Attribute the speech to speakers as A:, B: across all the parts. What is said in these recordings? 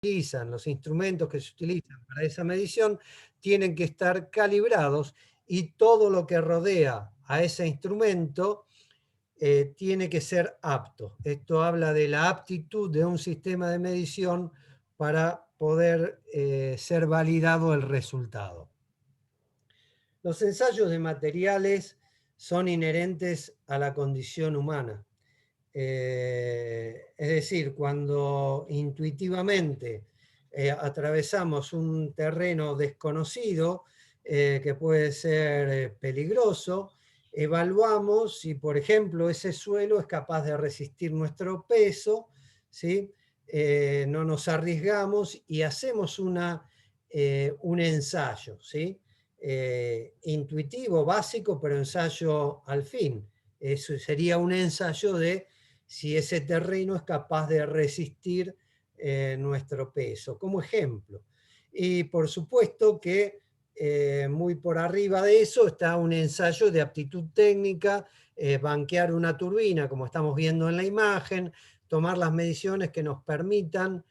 A: utilizan, los instrumentos que se utilizan para esa medición, tienen que estar calibrados y todo lo que rodea a ese instrumento tiene que ser apto. Esto habla de la aptitud de un sistema de medición para poder ser validado el resultado. Los ensayos de materiales son inherentes a la condición humana. Es decir, cuando intuitivamente atravesamos un terreno desconocido que puede ser peligroso, evaluamos si, por ejemplo, ese suelo es capaz de resistir nuestro peso, ¿sí? No nos arriesgamos y hacemos un ensayo, ¿sí? Intuitivo, básico, pero ensayo al fin. Eso sería un ensayo de si ese terreno es capaz de resistir nuestro peso, como ejemplo. Y por supuesto que muy por arriba de eso está un ensayo de aptitud técnica, banquear una turbina, como estamos viendo en la imagen, tomar las mediciones que nos permitan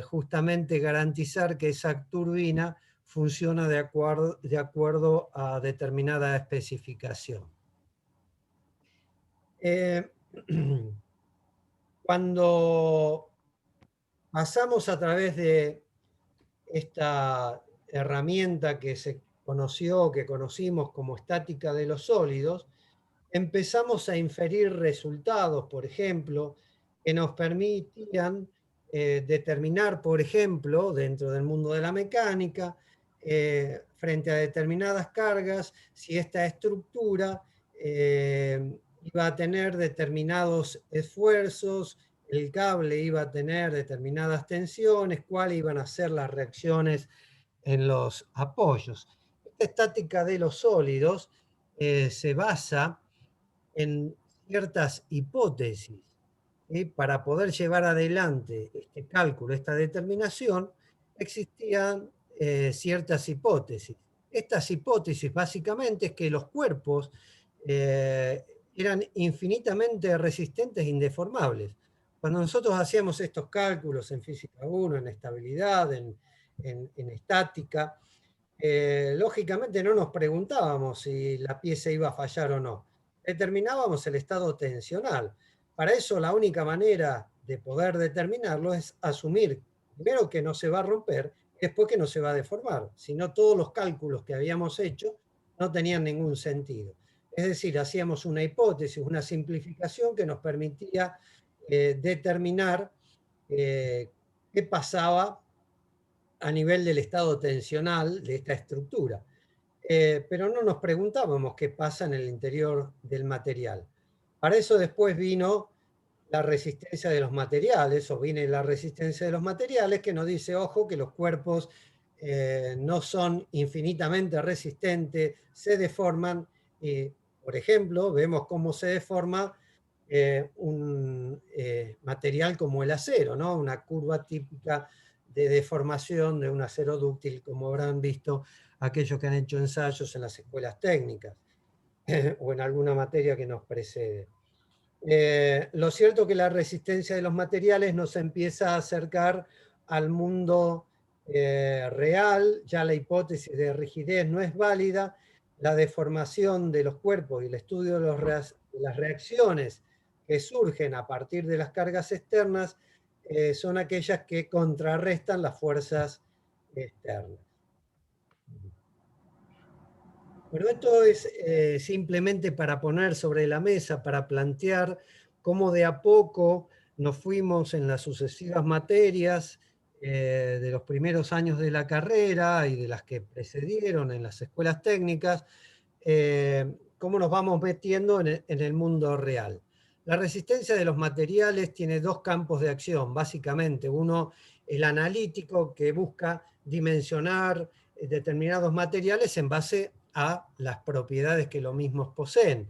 A: justamente garantizar que esa turbina funciona de acuerdo a determinada especificación. Cuando pasamos a través de esta herramienta que se conoció, que conocimos como estática de los sólidos, empezamos a inferir resultados, por ejemplo, que nos permitían determinar, por ejemplo, dentro del mundo de la mecánica, frente a determinadas cargas, si esta estructura iba a tener determinados esfuerzos, el cable iba a tener determinadas tensiones, cuáles iban a ser las reacciones en los apoyos. Esta estática de los sólidos se basa en ciertas hipótesis. Para poder llevar adelante este cálculo, esta determinación, existían ciertas hipótesis. Estas hipótesis básicamente es que los cuerpos eh, eran infinitamente resistentes e indeformables. Cuando nosotros hacíamos estos cálculos en física 1, en estabilidad, en estática, lógicamente no nos preguntábamos si la pieza iba a fallar o no. Determinábamos el estado tensional. Para eso la única manera de poder determinarlo es asumir primero que no se va a romper y después que no se va a deformar. Si no, todos los cálculos que habíamos hecho no tenían ningún sentido. Es decir, hacíamos una hipótesis, una simplificación que nos permitía determinar qué pasaba a nivel del estado tensional de esta estructura. Pero no nos preguntábamos qué pasa en el interior del material. Para eso después vino la resistencia de los materiales, o viene la resistencia de los materiales que nos dice, ojo, que los cuerpos no son infinitamente resistentes, se deforman. Por ejemplo, vemos cómo se deforma un material como el acero, ¿no? Una curva típica de deformación de un acero dúctil, como habrán visto aquellos que han hecho ensayos en las escuelas técnicas o en alguna materia que nos precede. Lo cierto es que la resistencia de los materiales nos empieza a acercar al mundo real, ya la hipótesis de rigidez no es válida, la deformación de los cuerpos y el estudio de las reacciones que surgen a partir de las cargas externas son aquellas que contrarrestan las fuerzas externas. Bueno, esto es simplemente para poner sobre la mesa, para plantear cómo de a poco nos fuimos en las sucesivas materias de los primeros años de la carrera y de las que precedieron en las escuelas técnicas, cómo nos vamos metiendo en el mundo real. La resistencia de los materiales tiene dos campos de acción, básicamente. Uno, el analítico, que busca dimensionar determinados materiales en base a las propiedades que los mismos poseen.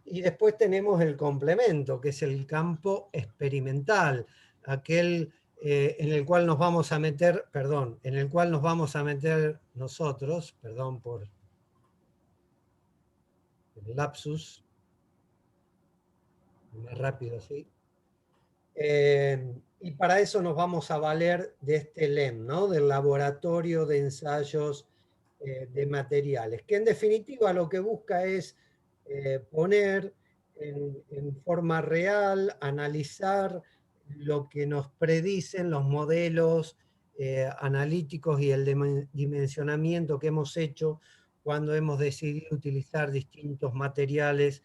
A: Y después tenemos el complemento, que es el campo experimental, aquel en el cual nos vamos a meter, perdón, en el cual nos vamos a meter nosotros, perdón por el lapsus, más rápido así. Y para eso nos vamos a valer de este LEM, ¿no? Del Laboratorio de Ensayos de Materiales, que en definitiva lo que busca es poner en forma real, analizar lo que nos predicen los modelos analíticos y el dimensionamiento que hemos hecho cuando hemos decidido utilizar distintos materiales,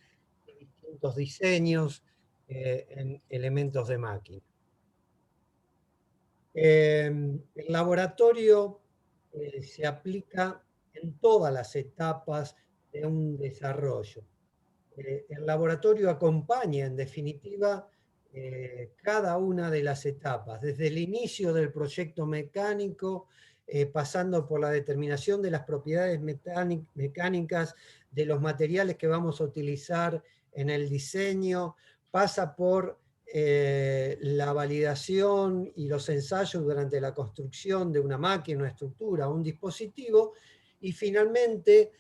A: distintos diseños en elementos de máquina. El laboratorio se aplica en todas las etapas de un desarrollo. El laboratorio acompaña, en definitiva, cada una de las etapas, desde el inicio del proyecto mecánico, pasando por la determinación de las propiedades mecánicas de los materiales que vamos a utilizar en el diseño, pasa por la validación y los ensayos durante la construcción de una máquina, una estructura, un dispositivo, y finalmente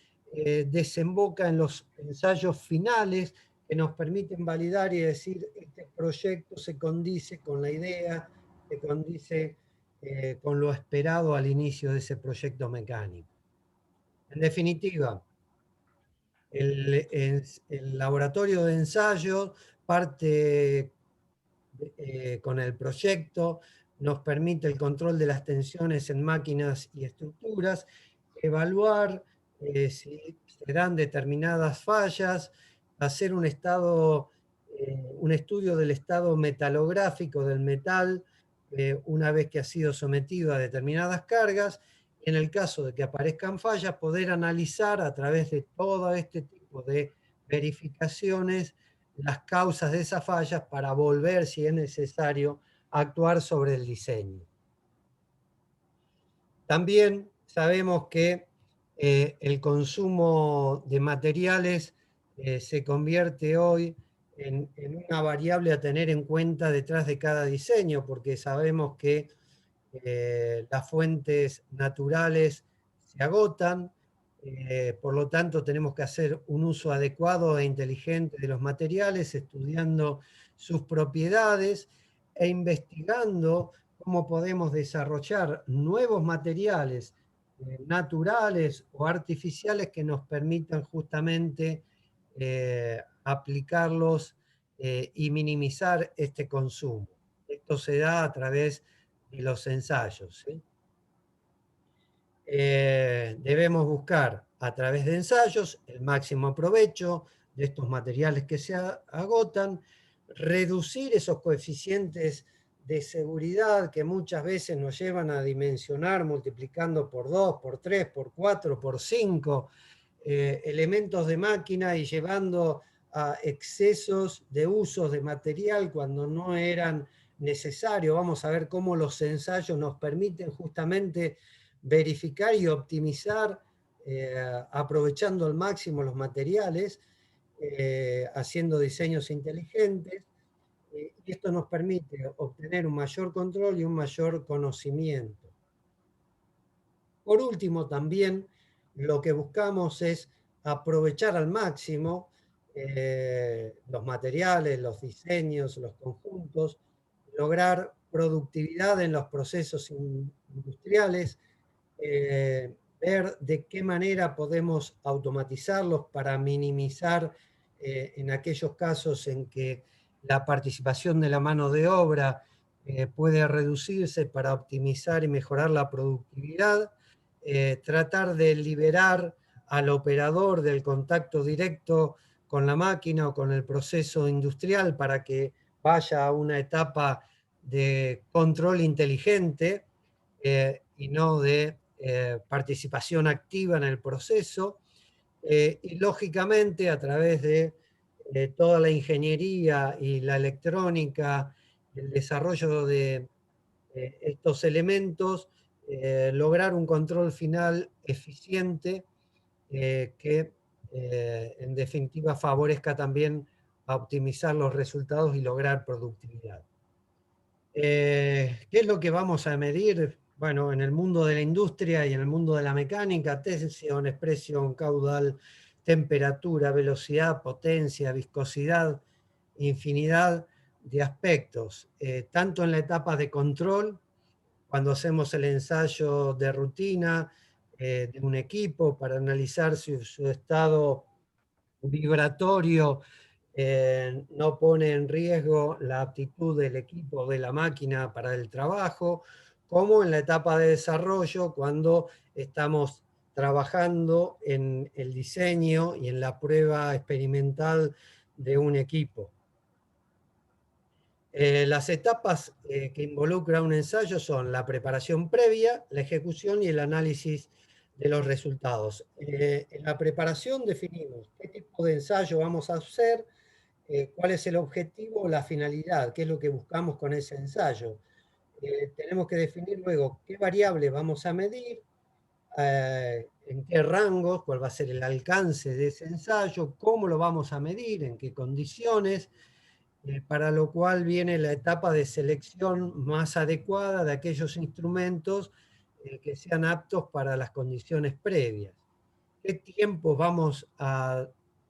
A: desemboca en los ensayos finales que nos permiten validar y decir este proyecto se condice con la idea, se condice con lo esperado al inicio de ese proyecto mecánico. En definitiva, el laboratorio de ensayo parte con el proyecto, nos permite el control de las tensiones en máquinas y estructuras, evaluar si se dan determinadas fallas, hacer un estudio del estado metalográfico del metal una vez que ha sido sometido a determinadas cargas. En el caso de que aparezcan fallas, poder analizar a través de todo este tipo de verificaciones las causas de esas fallas para volver, si es necesario, a actuar sobre el diseño. También sabemos que el consumo de materiales se convierte hoy en una variable a tener en cuenta detrás de cada diseño, porque sabemos que las fuentes naturales se agotan, por lo tanto tenemos que hacer un uso adecuado e inteligente de los materiales, estudiando sus propiedades e investigando cómo podemos desarrollar nuevos materiales naturales o artificiales que nos permitan justamente aplicarlos y minimizar este consumo. Esto se da a través de los ensayos. ¿Sí? Debemos buscar a través de ensayos el máximo provecho de estos materiales que se agotan, reducir esos coeficientes de seguridad que muchas veces nos llevan a dimensionar multiplicando por 2, por 3, por 4, por 5 elementos de máquina y llevando a excesos de usos de material cuando no eran necesarios. Vamos a ver cómo los ensayos nos permiten justamente verificar y optimizar aprovechando al máximo los materiales, haciendo diseños inteligentes, y esto nos permite obtener un mayor control y un mayor conocimiento. Por último, también lo que buscamos es aprovechar al máximo los materiales, los diseños, los conjuntos, lograr productividad en los procesos industriales, ver de qué manera podemos automatizarlos para minimizar en aquellos casos en que la participación de la mano de obra puede reducirse para optimizar y mejorar la productividad, tratar de liberar al operador del contacto directo con la máquina o con el proceso industrial para que vaya a una etapa de control inteligente y no de participación activa en el proceso, y lógicamente a través de toda la ingeniería y la electrónica, el desarrollo de estos elementos, lograr un control final eficiente que en definitiva favorezca también a optimizar los resultados y lograr productividad. ¿Qué es lo que vamos a medir? Bueno, en el mundo de la industria y en el mundo de la mecánica, tensión, expresión, caudal, temperatura, velocidad, potencia, viscosidad, infinidad de aspectos, tanto en la etapa de control, cuando hacemos el ensayo de rutina de un equipo para analizar si su estado vibratorio no pone en riesgo la aptitud del equipo de la máquina para el trabajo, como en la etapa de desarrollo, cuando estamos trabajando en el diseño y en la prueba experimental de un equipo. Las etapas que involucra un ensayo son la preparación previa, la ejecución y el análisis de los resultados. En la preparación definimos qué tipo de ensayo vamos a hacer, cuál es el objetivo o la finalidad, qué es lo que buscamos con ese ensayo. Tenemos que definir luego qué variables vamos a medir, en qué rangos, cuál va a ser el alcance de ese ensayo, cómo lo vamos a medir, en qué condiciones, para lo cual viene la etapa de selección más adecuada de aquellos instrumentos que sean aptos para las condiciones previas. ¿Qué tiempo vamos a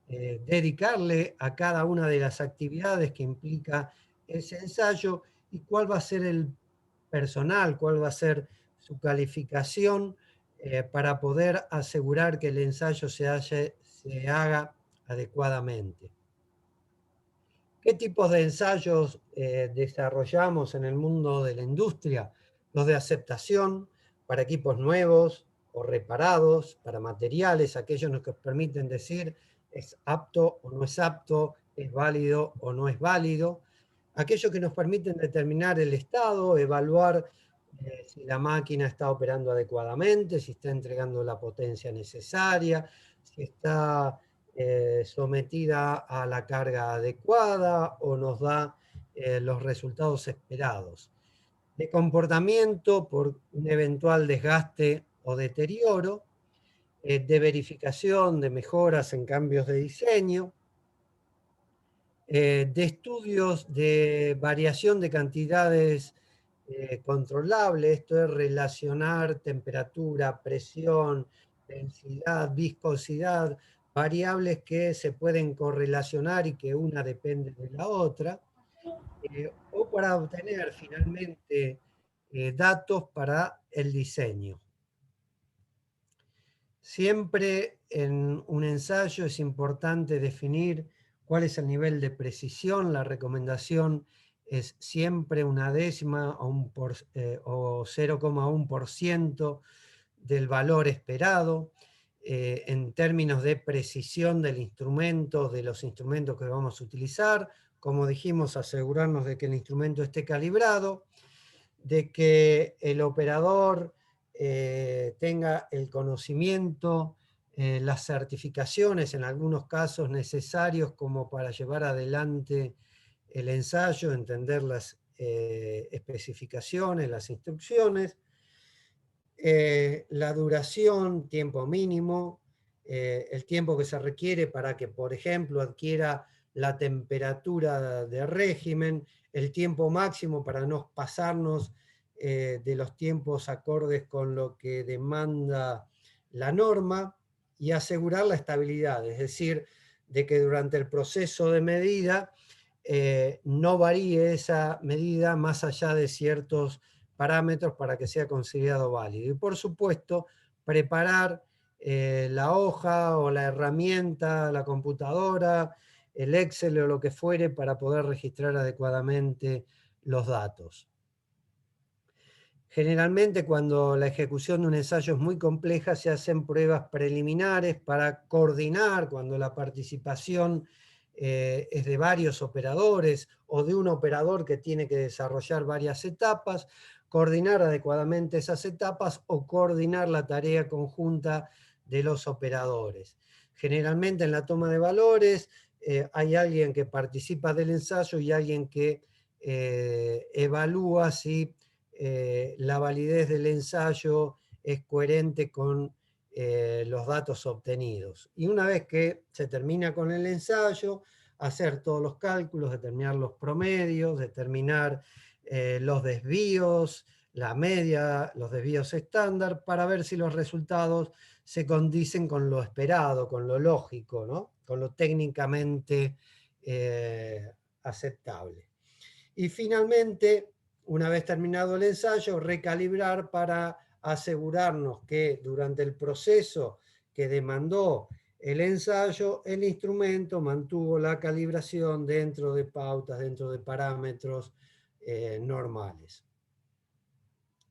A: dedicarle a cada una de las actividades que implica ese ensayo y cuál va a ser el personal, cuál va a ser su calificación para poder asegurar que el ensayo se haga adecuadamente? ¿Qué tipos de ensayos desarrollamos en el mundo de la industria? Los de aceptación para equipos nuevos o reparados, para materiales, aquellos que permiten decir es apto o no es apto, es válido o no es válido. Aquellos que nos permiten determinar el estado, evaluar si la máquina está operando adecuadamente, si está entregando la potencia necesaria, si está sometida a la carga adecuada o nos da los resultados esperados. De comportamiento por un eventual desgaste o deterioro, de verificación de mejoras en cambios de diseño, de estudios de variación de cantidades controlables, esto es relacionar temperatura, presión, densidad, viscosidad, variables que se pueden correlacionar y que una depende de la otra, o para obtener finalmente datos para el diseño. Siempre en un ensayo es importante definir cuál es el nivel de precisión. La recomendación es siempre una décima o 0,1% del valor esperado. En términos de precisión del instrumento, de los instrumentos que vamos a utilizar, como dijimos, asegurarnos de que el instrumento esté calibrado, de que el operador tenga el conocimiento, las certificaciones en algunos casos necesarios como para llevar adelante el ensayo, entender las especificaciones, las instrucciones, la duración, tiempo mínimo, el tiempo que se requiere para que, por ejemplo, adquiera la temperatura de régimen, el tiempo máximo para no pasarnos de los tiempos acordes con lo que demanda la norma y asegurar la estabilidad, es decir, de que durante el proceso de medida no varíe esa medida más allá de ciertos parámetros para que sea considerado válido. Y por supuesto, preparar la hoja o la herramienta, la computadora, el Excel o lo que fuere para poder registrar adecuadamente los datos. Generalmente cuando la ejecución de un ensayo es muy compleja se hacen pruebas preliminares para coordinar cuando la participación es de varios operadores o de un operador que tiene que desarrollar varias etapas, coordinar adecuadamente esas etapas o coordinar la tarea conjunta de los operadores. Generalmente en la toma de valores hay alguien que participa del ensayo y alguien que evalúa si la validez del ensayo es coherente con los datos obtenidos. Y una vez que se termina con el ensayo, hacer todos los cálculos, determinar los promedios, determinar los desvíos, la media, los desvíos estándar, para ver si los resultados se condicen con lo esperado, con lo lógico, ¿no? Con lo técnicamente aceptable. Y finalmente, una vez terminado el ensayo, recalibrar para asegurarnos que durante el proceso que demandó el ensayo, el instrumento mantuvo la calibración dentro de pautas, dentro de parámetros normales.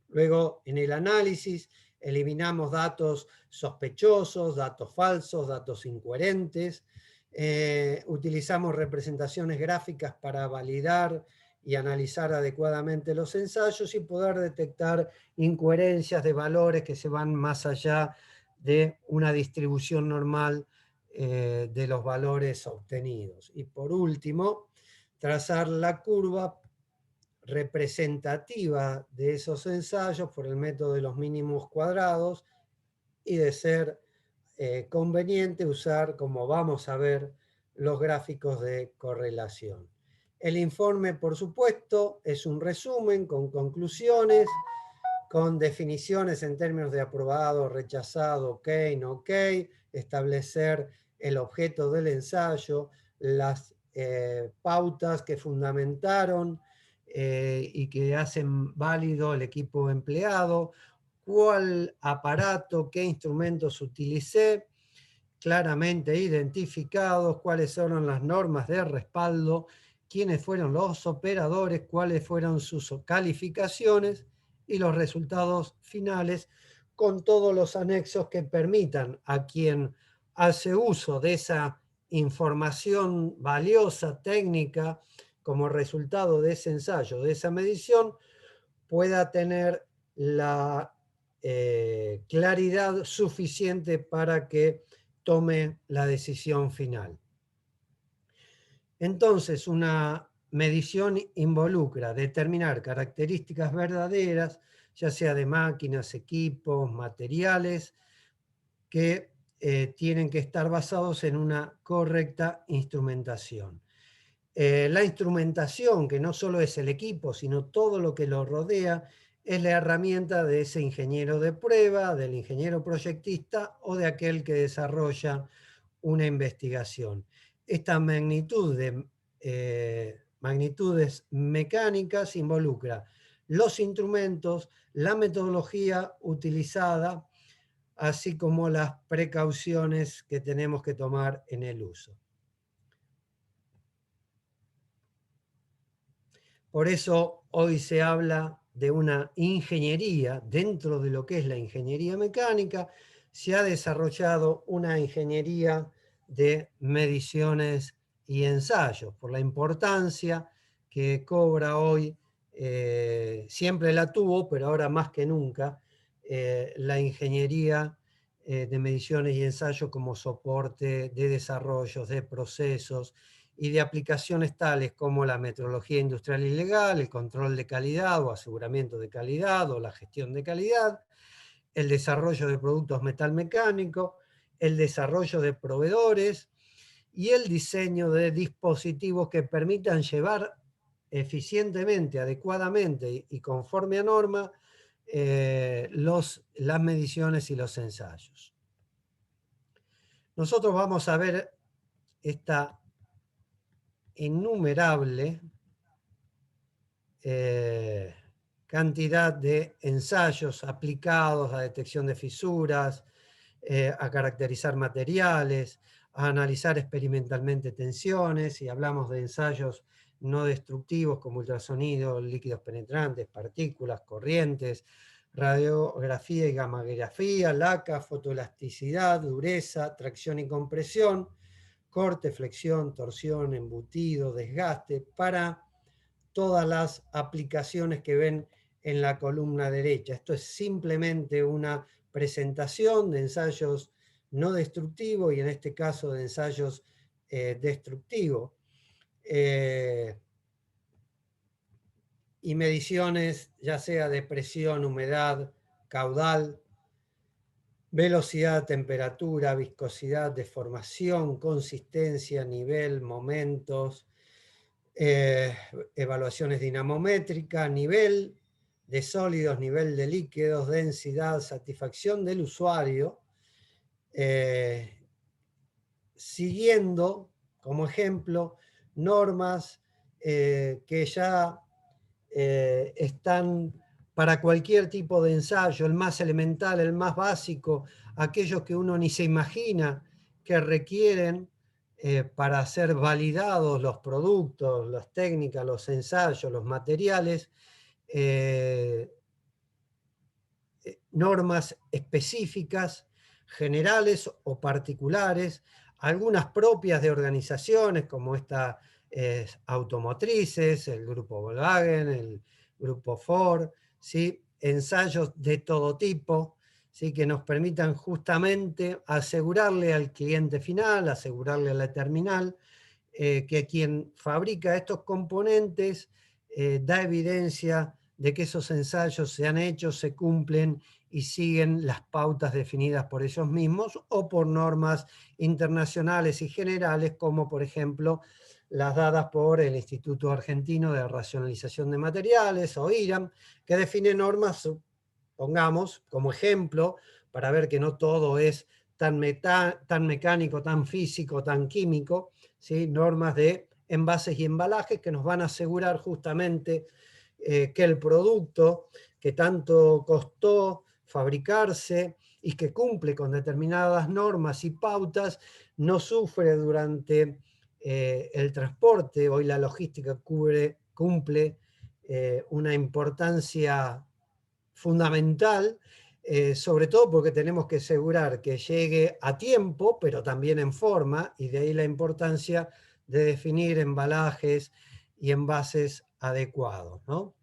A: Luego, en el análisis, eliminamos datos sospechosos, datos falsos, datos incoherentes. Utilizamos representaciones gráficas para validar y analizar adecuadamente los ensayos y poder detectar incoherencias de valores que se van más allá de una distribución normal de los valores obtenidos. Y por último, trazar la curva representativa de esos ensayos por el método de los mínimos cuadrados y de ser conveniente usar, como vamos a ver, los gráficos de correlación. El informe, por supuesto, es un resumen con conclusiones, con definiciones en términos de aprobado, rechazado, ok, no ok, establecer el objeto del ensayo, las pautas que fundamentaron y que hacen válido el equipo empleado, cuál aparato, qué instrumentos utilicé, claramente identificados, cuáles fueron las normas de respaldo, quiénes fueron los operadores, cuáles fueron sus calificaciones y los resultados finales con todos los anexos que permitan a quien hace uso de esa información valiosa, técnica, como resultado de ese ensayo, de esa medición, pueda tener la claridad suficiente para que tome la decisión final. Entonces, una medición involucra determinar características verdaderas, ya sea de máquinas, equipos, materiales, que tienen que estar basados en una correcta instrumentación. La instrumentación, que no solo es el equipo, sino todo lo que lo rodea, es la herramienta de ese ingeniero de prueba, del ingeniero proyectista o de aquel que desarrolla una investigación. Esta magnitud de magnitudes mecánicas involucra los instrumentos, la metodología utilizada, así como las precauciones que tenemos que tomar en el uso. Por eso hoy se habla de una ingeniería. Dentro de lo que es la ingeniería mecánica, se ha desarrollado una ingeniería de mediciones y ensayos, por la importancia que cobra hoy, siempre la tuvo, pero ahora más que nunca, la ingeniería de mediciones y ensayos como soporte de desarrollos, de procesos, y de aplicaciones tales como la metrología industrial y legal, el control de calidad o aseguramiento de calidad o la gestión de calidad, el desarrollo de productos metalmecánicos, el desarrollo de proveedores y el diseño de dispositivos que permitan llevar eficientemente, adecuadamente y conforme a norma las mediciones y los ensayos. Nosotros vamos a ver esta innumerable cantidad de ensayos aplicados a detección de fisuras, a caracterizar materiales, a analizar experimentalmente tensiones, y hablamos de ensayos no destructivos como ultrasonido, líquidos penetrantes, partículas, corrientes, radiografía y gammagrafía, laca, fotoelasticidad, dureza, tracción y compresión, corte, flexión, torsión, embutido, desgaste, para todas las aplicaciones que ven en la columna derecha. Esto es simplemente una presentación de ensayos no destructivos y en este caso de ensayos destructivos. Y mediciones ya sea de presión, humedad, caudal, velocidad, temperatura, viscosidad, deformación, consistencia, nivel, momentos, evaluaciones dinamométricas, nivel de sólidos, nivel de líquidos, densidad, satisfacción del usuario, siguiendo como ejemplo normas que ya están para cualquier tipo de ensayo, el más elemental, el más básico, aquellos que uno ni se imagina que requieren para ser validados los productos, las técnicas, los ensayos, los materiales, normas específicas, generales o particulares, algunas propias de organizaciones como esta automotrices, el grupo Volkswagen, el grupo Ford, ¿sí? Ensayos de todo tipo, ¿sí? Que nos permitan justamente asegurarle al cliente final, asegurarle a la terminal, que quien fabrica estos componentes da evidencia de que esos ensayos se han hecho, se cumplen y siguen las pautas definidas por ellos mismos o por normas internacionales y generales, como por ejemplo las dadas por el Instituto Argentino de Racionalización de Materiales, o IRAM, que define normas, pongamos como ejemplo, para ver que no todo es tan mecánico, tan físico, tan químico, ¿sí? Normas de envases y embalajes que nos van a asegurar justamente que el producto que tanto costó fabricarse y que cumple con determinadas normas y pautas, no sufre durante el transporte. Hoy la logística cumple una importancia fundamental, sobre todo porque tenemos que asegurar que llegue a tiempo, pero también en forma, y de ahí la importancia de definir embalajes y envases adecuados, ¿no?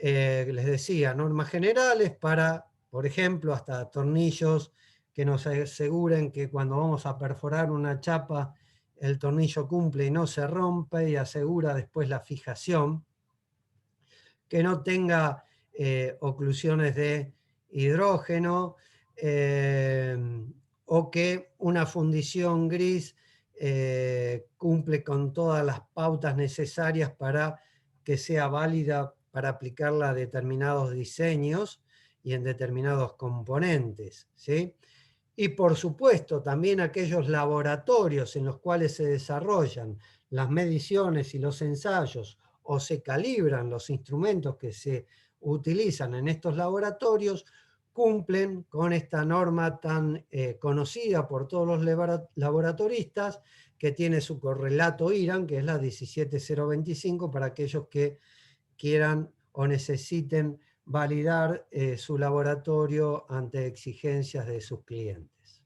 A: Les decía, normas generales para, por ejemplo, hasta tornillos que nos aseguren que cuando vamos a perforar una chapa, el tornillo cumple y no se rompe y asegura después la fijación, que no tenga oclusiones de hidrógeno, o que una fundición gris cumple con todas las pautas necesarias para que sea válida para aplicarla a determinados diseños y en determinados componentes, ¿sí? Y por supuesto también aquellos laboratorios en los cuales se desarrollan las mediciones y los ensayos o se calibran los instrumentos que se utilizan en estos laboratorios, cumplen con esta norma tan conocida por todos los laboratoristas, que tiene su correlato IRAN, que es la 17025, para aquellos que quieran o necesiten validar su laboratorio ante exigencias de sus clientes.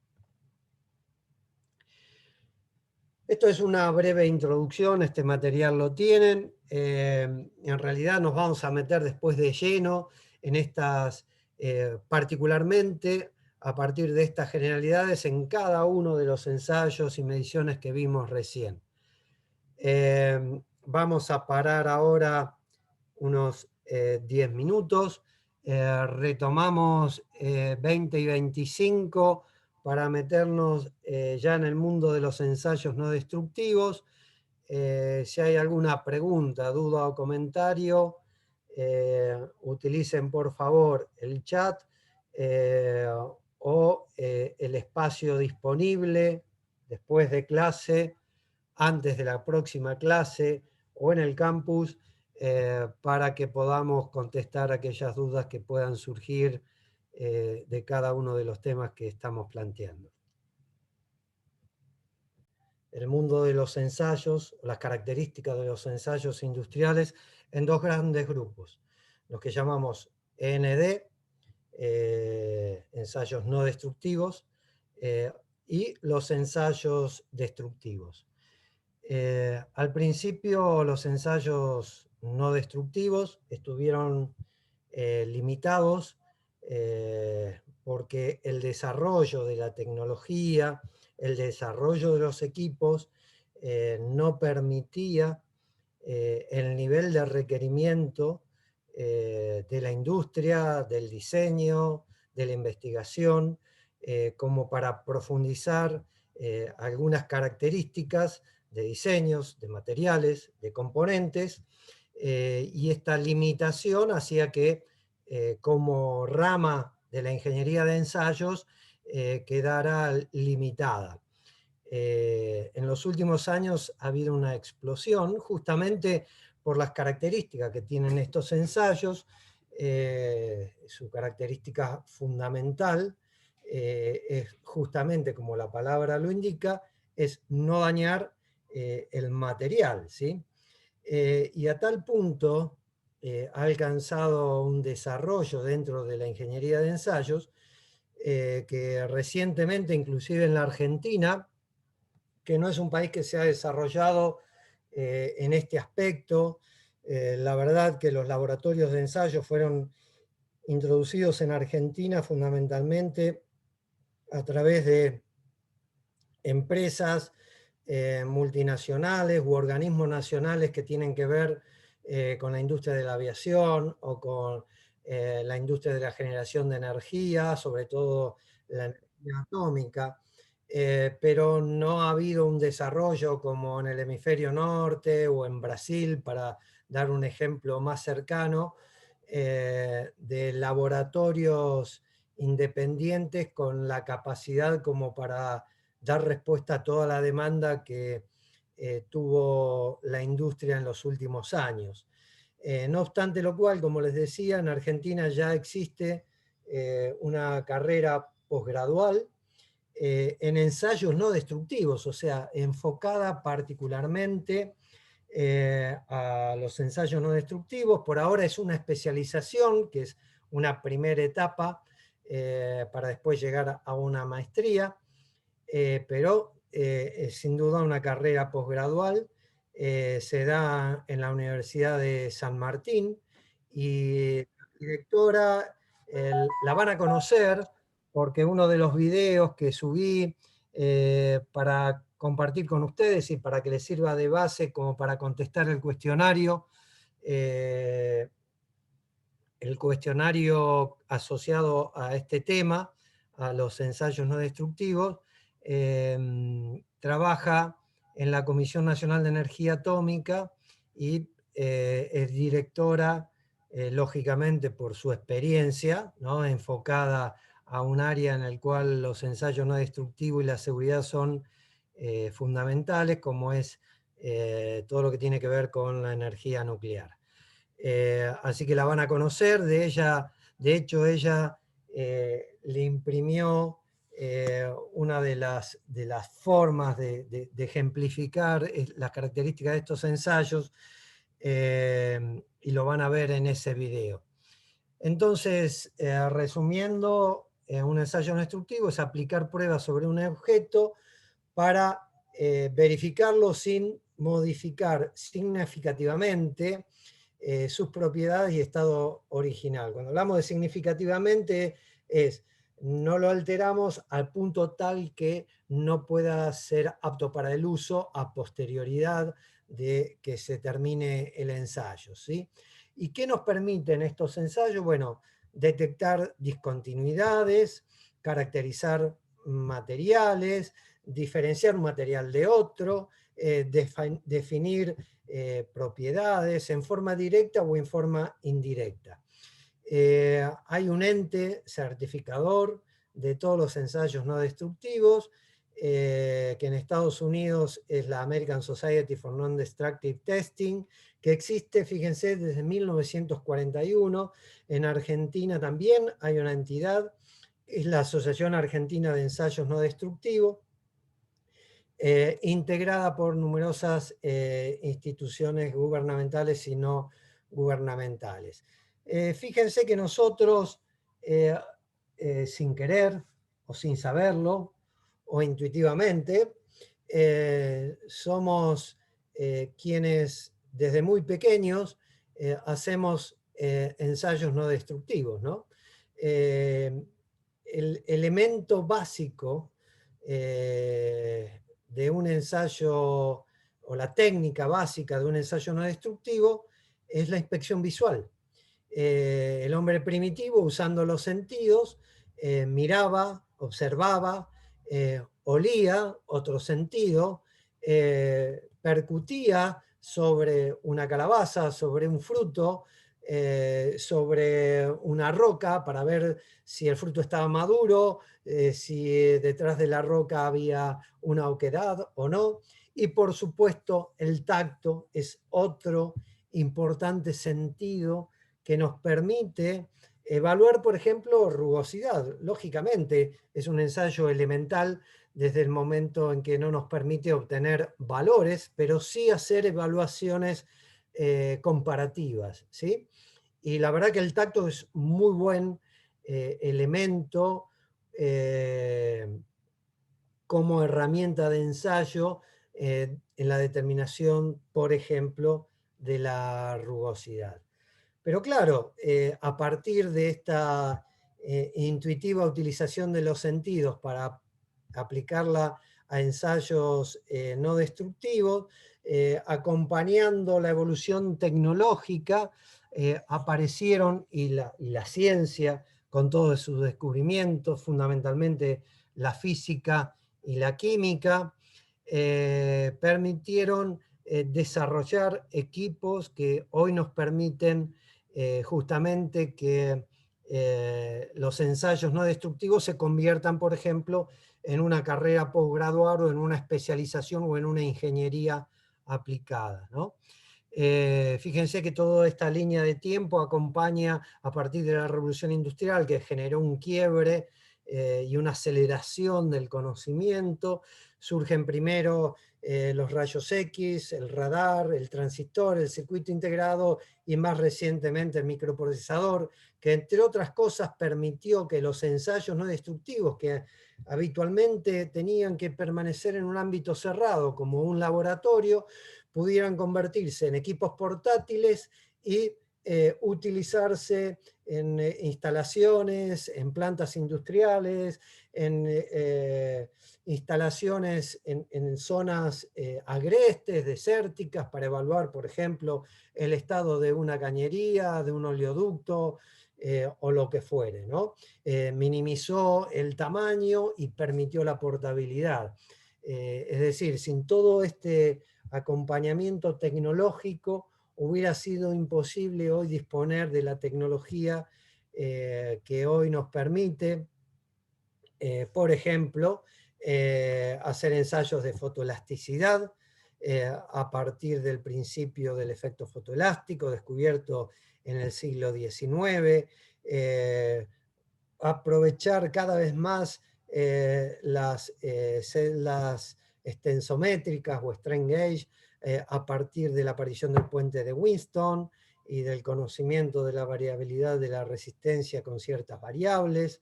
A: Esto es una breve introducción, este material lo tienen. En realidad nos vamos a meter después de lleno en estas, particularmente a partir de estas generalidades en cada uno de los ensayos y mediciones que vimos recién. Vamos a parar ahora unos 10 minutos. Retomamos 20 y 25 para meternos ya en el mundo de los ensayos no destructivos. Si hay alguna pregunta, duda o comentario, utilicen por favor el chat o el espacio disponible después de clase, antes de la próxima clase o en el campus, para que podamos contestar aquellas dudas que puedan surgir de cada uno de los temas que estamos planteando. El mundo de los ensayos, las características de los ensayos industriales en dos grandes grupos, los que llamamos END, ensayos no destructivos, y los ensayos destructivos. Al principio los ensayos no destructivos estuvieron limitados porque el desarrollo de la tecnología, el desarrollo de los equipos no permitía el nivel de requerimiento de la industria, del diseño, de la investigación, como para profundizar algunas características de diseños, de materiales, de componentes, y esta limitación hacía que como rama de la ingeniería de ensayos quedara limitada. En los últimos años ha habido una explosión justamente por las características que tienen estos ensayos. Su característica fundamental es justamente, como la palabra lo indica, es no dañar el material, ¿sí? Y a tal punto ha alcanzado un desarrollo dentro de la ingeniería de ensayos que recientemente, inclusive en la Argentina, que no es un país que se ha desarrollado en este aspecto, la verdad que los laboratorios de ensayo fueron introducidos en Argentina fundamentalmente a través de empresas multinacionales u organismos nacionales que tienen que ver con la industria de la aviación o con la industria de la generación de energía, sobre todo la energía atómica, pero no ha habido un desarrollo como en el hemisferio norte o en Brasil, para dar un ejemplo más cercano, de laboratorios independientes con la capacidad como para dar respuesta a toda la demanda que tuvo la industria en los últimos años. No obstante lo cual, como les decía, en Argentina ya existe una carrera posgradual en ensayos no destructivos, o sea, enfocada particularmente a los ensayos no destructivos. Por ahora es una especialización, que es una primera etapa para después llegar a una maestría. Pero es sin duda una carrera posgradual. Se da en la Universidad de San Martín y la directora la van a conocer porque uno de los videos que subí para compartir con ustedes y para que les sirva de base como para contestar eh, el cuestionario asociado a este tema, a los ensayos no destructivos, trabaja en la Comisión Nacional de Energía Atómica y es directora, lógicamente por su experiencia, ¿no?, enfocada a un área en el cual los ensayos no destructivos y la seguridad son fundamentales, como es todo lo que tiene que ver con la energía nuclear. Así que la van a conocer. De hecho, ella le imprimió una de las formas de ejemplificar las características de estos ensayos, y lo van a ver en ese video. Entonces, resumiendo, un ensayo no destructivo es aplicar pruebas sobre un objeto para verificarlo sin modificar significativamente sus propiedades y estado original. Cuando hablamos de significativamente es no lo alteramos al punto tal que no pueda ser apto para el uso a posterioridad de que se termine el ensayo, ¿sí? ¿Y qué nos permiten estos ensayos? Bueno, detectar discontinuidades, caracterizar materiales, diferenciar un material de otro, definir propiedades en forma directa o en forma indirecta. Hay un ente certificador de todos los ensayos no destructivos, que en Estados Unidos es la American Society for Non-Destructive Testing, que existe, fíjense, desde 1941. En Argentina también hay una entidad, es la Asociación Argentina de Ensayos No Destructivos, integrada por numerosas instituciones gubernamentales y no gubernamentales. Fíjense que nosotros, sin querer o sin saberlo, o intuitivamente, somos quienes desde muy pequeños hacemos ensayos no destructivos, ¿no? El elemento básico de un ensayo, o la técnica básica de un ensayo no destructivo, es la inspección visual. El hombre primitivo, usando los sentidos, miraba, observaba, olía, otro sentido, percutía sobre una calabaza, sobre un fruto, sobre una roca para ver si el fruto estaba maduro, si detrás de la roca había una oquedad o no. Y por supuesto, el tacto es otro importante sentido que nos permite evaluar, por ejemplo, rugosidad. Lógicamente, es un ensayo elemental desde el momento en que no nos permite obtener valores, pero sí hacer evaluaciones comparativas, ¿sí? Y la verdad que el tacto es muy buen elemento como herramienta de ensayo en la determinación, por ejemplo, de la rugosidad. Pero claro, a partir de esta intuitiva utilización de los sentidos para aplicarla a ensayos no destructivos, acompañando la evolución tecnológica, aparecieron, y la ciencia, con todos sus descubrimientos, fundamentalmente la física y la química, permitieron desarrollar equipos que hoy nos permiten justamente que los ensayos no destructivos se conviertan, por ejemplo, en una carrera posgraduada o en una especialización o en una ingeniería aplicada, ¿no? Fíjense que toda esta línea de tiempo acompaña a partir de la revolución industrial que generó un quiebre y una aceleración del conocimiento. Surgen primero los rayos X, el radar, el transistor, el circuito integrado y más recientemente el microprocesador, que entre otras cosas permitió que los ensayos no destructivos que habitualmente tenían que permanecer en un ámbito cerrado como un laboratorio, pudieran convertirse en equipos portátiles y utilizarse en instalaciones, en plantas industriales, en instalaciones en zonas agrestes, desérticas, para evaluar, por ejemplo, el estado de una cañería, de un oleoducto, o lo que fuere, ¿no? Minimizó el tamaño y permitió la portabilidad. Es decir, sin todo este acompañamiento tecnológico, hubiera sido imposible hoy disponer de la tecnología que hoy nos permite, por ejemplo, hacer ensayos de fotoelasticidad a partir del principio del efecto fotoelástico descubierto en el siglo XIX, aprovechar cada vez más las celdas extensométricas o strain gauge a partir de la aparición del puente de Winston y del conocimiento de la variabilidad de la resistencia con ciertas variables,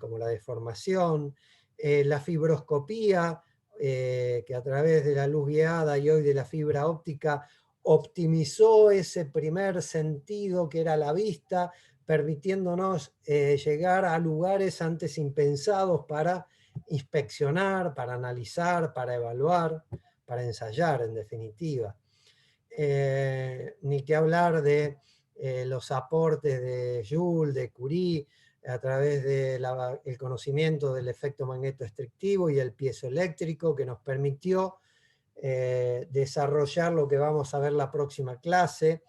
A: como la deformación, la fibroscopía, que a través de la luz guiada y hoy de la fibra óptica optimizó ese primer sentido que era la vista, permitiéndonos llegar a lugares antes impensados para inspeccionar, para analizar, para evaluar, para ensayar, en definitiva. Ni que hablar de los aportes de Joule, de Curie, a través del conocimiento del efecto magnetoestrictivo y el piezoeléctrico, que nos permitió desarrollar lo que vamos a ver la próxima clase,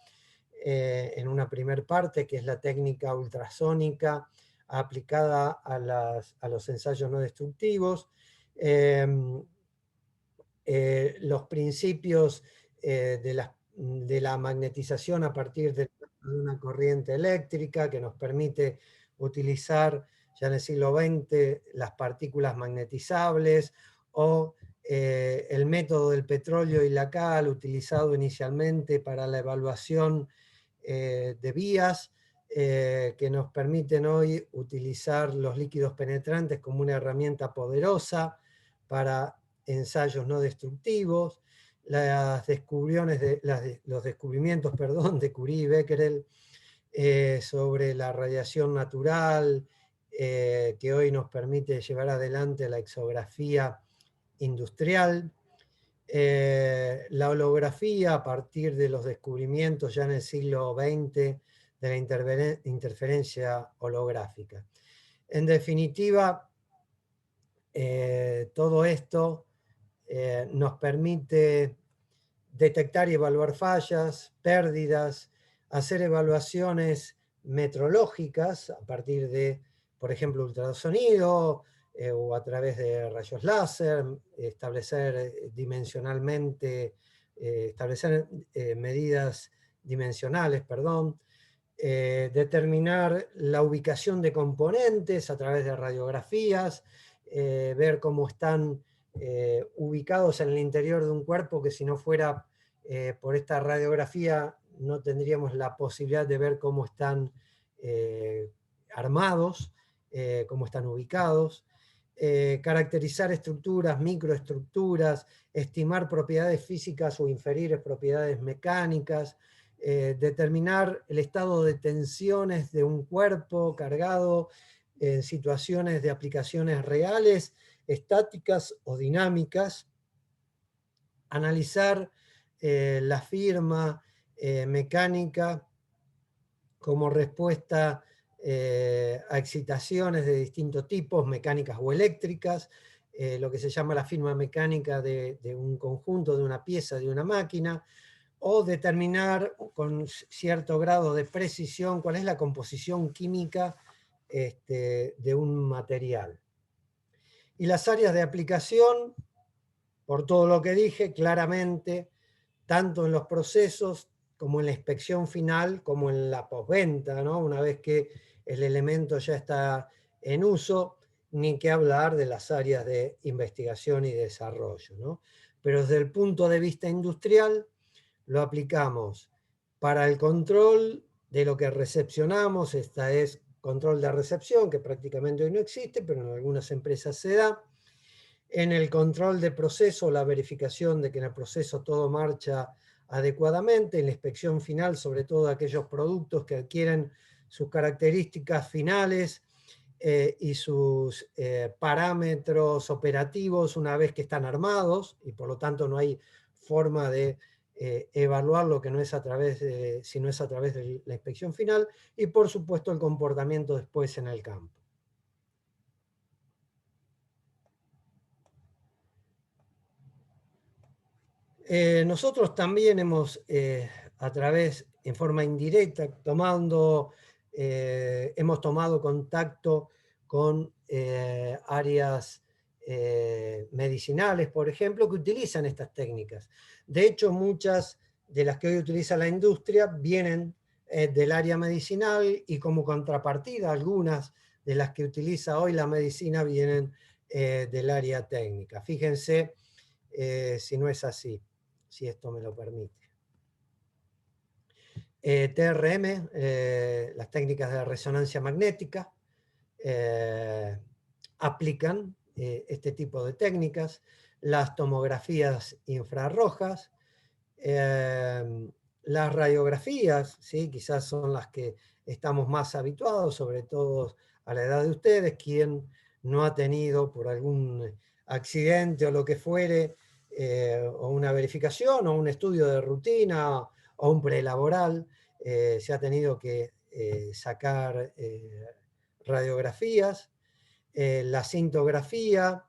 A: en una primer parte, que es la técnica ultrasónica aplicada a los ensayos no destructivos. Los principios de la magnetización a partir de una corriente eléctrica que nos permite utilizar ya en el siglo XX las partículas magnetizables, o el método del petróleo y la cal utilizado inicialmente para la evaluación de vías, que nos permiten hoy utilizar los líquidos penetrantes como una herramienta poderosa para ensayos no destructivos, los descubrimientos perdón, de Curie y Becquerel sobre la radiación natural, que hoy nos permite llevar adelante la exografía industrial, la holografía a partir de los descubrimientos ya en el siglo XX de la interferencia holográfica. En definitiva, todo esto nos permite detectar y evaluar fallas, pérdidas, hacer evaluaciones metrológicas a partir de, por ejemplo, ultrasonido o a través de rayos láser, establecer dimensionalmente, establecer medidas dimensionales, perdón, determinar la ubicación de componentes a través de radiografías, ver cómo están ubicados en el interior de un cuerpo, que si no fuera por esta radiografía no tendríamos la posibilidad de ver cómo están armados, cómo están ubicados, caracterizar estructuras, microestructuras, estimar propiedades físicas o inferir propiedades mecánicas, determinar el estado de tensiones de un cuerpo cargado en situaciones de aplicaciones reales, estáticas o dinámicas, analizar la firma mecánica como respuesta a excitaciones de distintos tipos, mecánicas o eléctricas, lo que se llama la firma mecánica de un conjunto, de una pieza, de una máquina, o determinar con cierto grado de precisión cuál es la composición química de un material. Y las áreas de aplicación, por todo lo que dije, claramente, tanto en los procesos como en la inspección final, como en la postventa, ¿no? Una vez que el elemento ya está en uso, ni que hablar de las áreas de investigación y desarrollo, ¿no? Pero desde el punto de vista industrial, lo aplicamos para el control de lo que recepcionamos, esta es control de recepción, que prácticamente hoy no existe, pero en algunas empresas se da. En el control de proceso, la verificación de que en el proceso todo marcha adecuadamente, en la inspección final, sobre todo aquellos productos que adquieren sus características finales y sus parámetros operativos una vez que están armados, y por lo tanto no hay forma de evaluar lo que no es a través de, si no es a través de la inspección final, y por supuesto el comportamiento después en el campo. Nosotros también hemos, a través, en forma indirecta, hemos tomado contacto con áreas medicinales, por ejemplo, que utilizan estas técnicas. De hecho, muchas de las que hoy utiliza la industria vienen del área medicinal, y como contrapartida, algunas de las que utiliza hoy la medicina vienen del área técnica. Fíjense si no es así, si esto me lo permite. TRM, las técnicas de resonancia magnética, aplican este tipo de técnicas, las tomografías infrarrojas, las radiografías, ¿sí? Quizás son las que estamos más habituados, sobre todo a la edad de ustedes, quien no ha tenido por algún accidente o lo que fuere, o una verificación o un estudio de rutina o un prelaboral, se ha tenido que sacar radiografías, la cintografía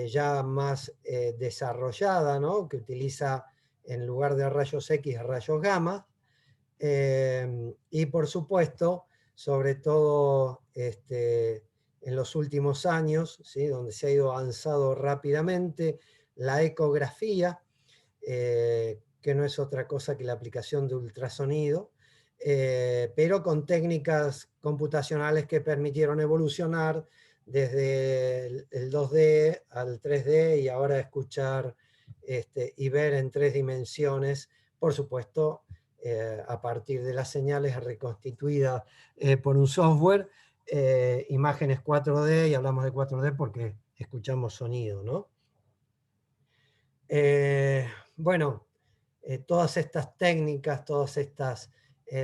A: ya más desarrollada, ¿no? Que utiliza en lugar de rayos X, rayos gamma, y por supuesto, sobre todo en los últimos años, ¿sí? Donde se ha ido avanzado rápidamente, la ecografía, que no es otra cosa que la aplicación de ultrasonido, pero con técnicas computacionales que permitieron evolucionar desde el 2D al 3D, y ahora escuchar y ver en 3 dimensiones, por supuesto, a partir de las señales reconstituidas por un software, imágenes 4D, y hablamos de 4D porque escuchamos sonido, ¿no? Bueno, todas estas técnicas, todas estas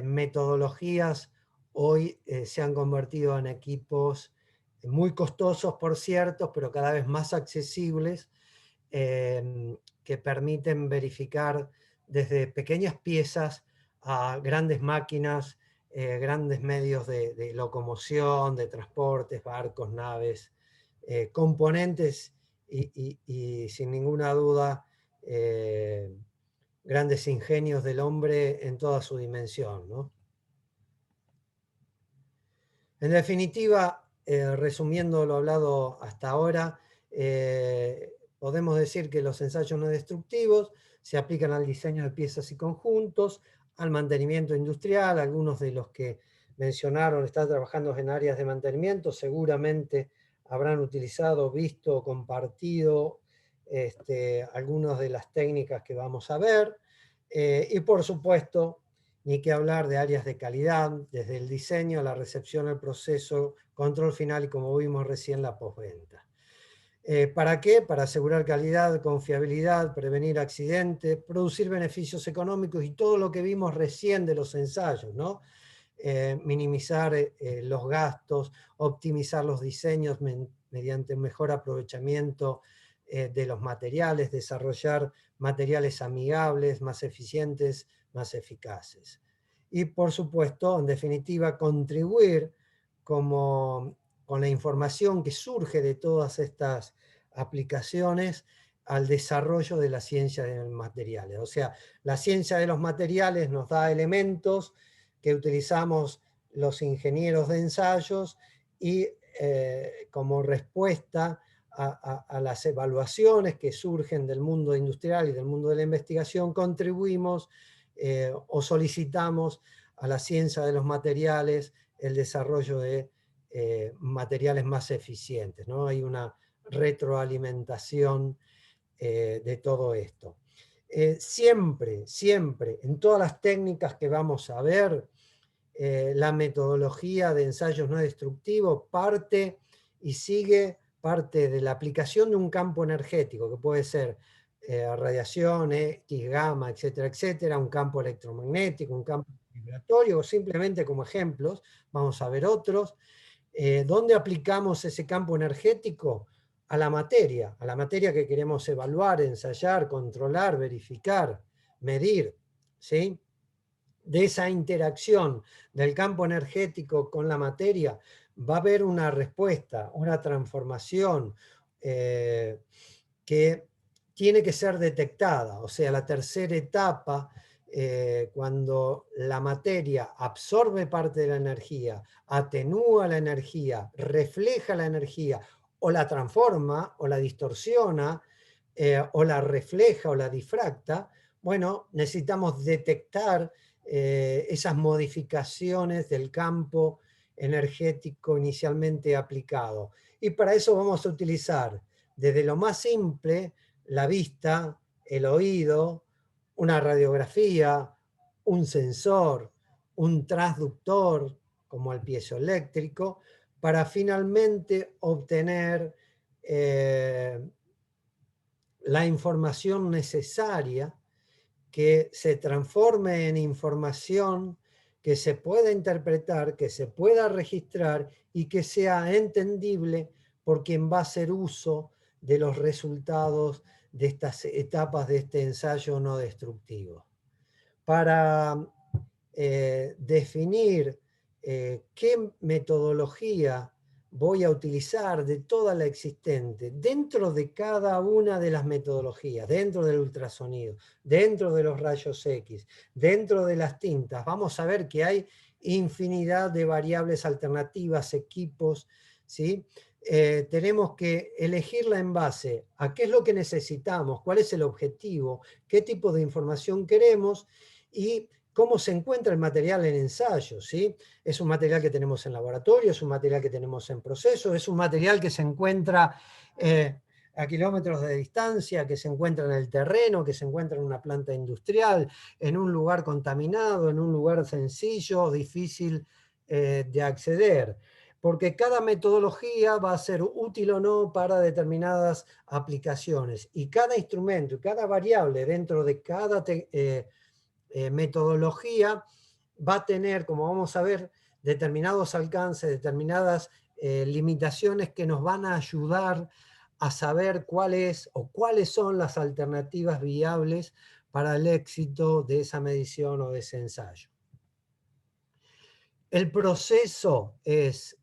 A: metodologías hoy se han convertido en equipos muy costosos, por cierto, pero cada vez más accesibles, que permiten verificar desde pequeñas piezas a grandes máquinas, grandes medios de locomoción, de transportes, barcos, naves, componentes y sin ninguna duda grandes ingenios del hombre en toda su dimensión, ¿no? En definitiva, resumiendo lo hablado hasta ahora, podemos decir que los ensayos no destructivos se aplican al diseño de piezas y conjuntos, al mantenimiento industrial. Algunos de los que mencionaron están trabajando en áreas de mantenimiento, seguramente habrán utilizado, visto, compartido algunas de las técnicas que vamos a ver. Y por supuesto, ni que hablar de áreas de calidad, desde el diseño, la recepción, el proceso, control final y, como vimos recién, la postventa. ¿Para qué? Para asegurar calidad, confiabilidad, prevenir accidentes, producir beneficios económicos y todo lo que vimos recién de los ensayos, ¿no? Minimizar los gastos, optimizar los diseños mediante un mejor aprovechamiento de los materiales, desarrollar materiales amigables, más eficientes, más eficaces. Y por supuesto, en definitiva, contribuir con la información que surge de todas estas aplicaciones al desarrollo de la ciencia de los materiales. O sea, la ciencia de los materiales nos da elementos que utilizamos los ingenieros de ensayos y como respuesta a las evaluaciones que surgen del mundo industrial y del mundo de la investigación, contribuimos o solicitamos a la ciencia de los materiales el desarrollo de materiales más eficientes, ¿no? Hay una retroalimentación de todo esto. Siempre, siempre, en todas las técnicas que vamos a ver, la metodología de ensayos no destructivos parte y sigue parte de la aplicación de un campo energético, que puede ser radiación, X, gamma, etcétera, etcétera, un campo electromagnético, un campo vibratorio, o simplemente como ejemplos, vamos a ver otros. ¿Dónde aplicamos ese campo energético? A la materia que queremos evaluar, ensayar, controlar, verificar, medir, ¿sí? De esa interacción del campo energético con la materia, va a haber una respuesta, una transformación que tiene que ser detectada. O sea, la tercera etapa, cuando la materia absorbe parte de la energía, atenúa la energía, refleja la energía, o la transforma, o la distorsiona, o la refleja, o la difracta, bueno, necesitamos detectar esas modificaciones del campo energético inicialmente aplicado. Y para eso vamos a utilizar desde lo más simple, la vista, el oído, una radiografía, un sensor, un transductor, como el piezoeléctrico, para finalmente obtener la información necesaria que se transforme en información que se pueda interpretar, que se pueda registrar y que sea entendible por quien va a hacer uso de los resultados de estas etapas de este ensayo no destructivo. Para definir qué metodología voy a utilizar de toda la existente, dentro de cada una de las metodologías, dentro del ultrasonido, dentro de los rayos X, dentro de las tintas, vamos a ver que hay infinidad de variables alternativas, equipos, ¿sí? Tenemos que elegirla en base a qué es lo que necesitamos, cuál es el objetivo, qué tipo de información queremos y cómo se encuentra el material en ensayo, ¿sí? Es un material que tenemos en laboratorio, es un material que tenemos en proceso, es un material que se encuentra a kilómetros de distancia, que se encuentra en el terreno, que se encuentra en una planta industrial, en un lugar contaminado, en un lugar sencillo, difícil de acceder. Porque cada metodología va a ser útil o no para determinadas aplicaciones. Y cada instrumento y cada variable dentro de cada metodología va a tener, como vamos a ver, determinados alcances, determinadas limitaciones que nos van a ayudar a saber cuál es o cuáles son las alternativas viables para el éxito de esa medición o de ese ensayo. El proceso es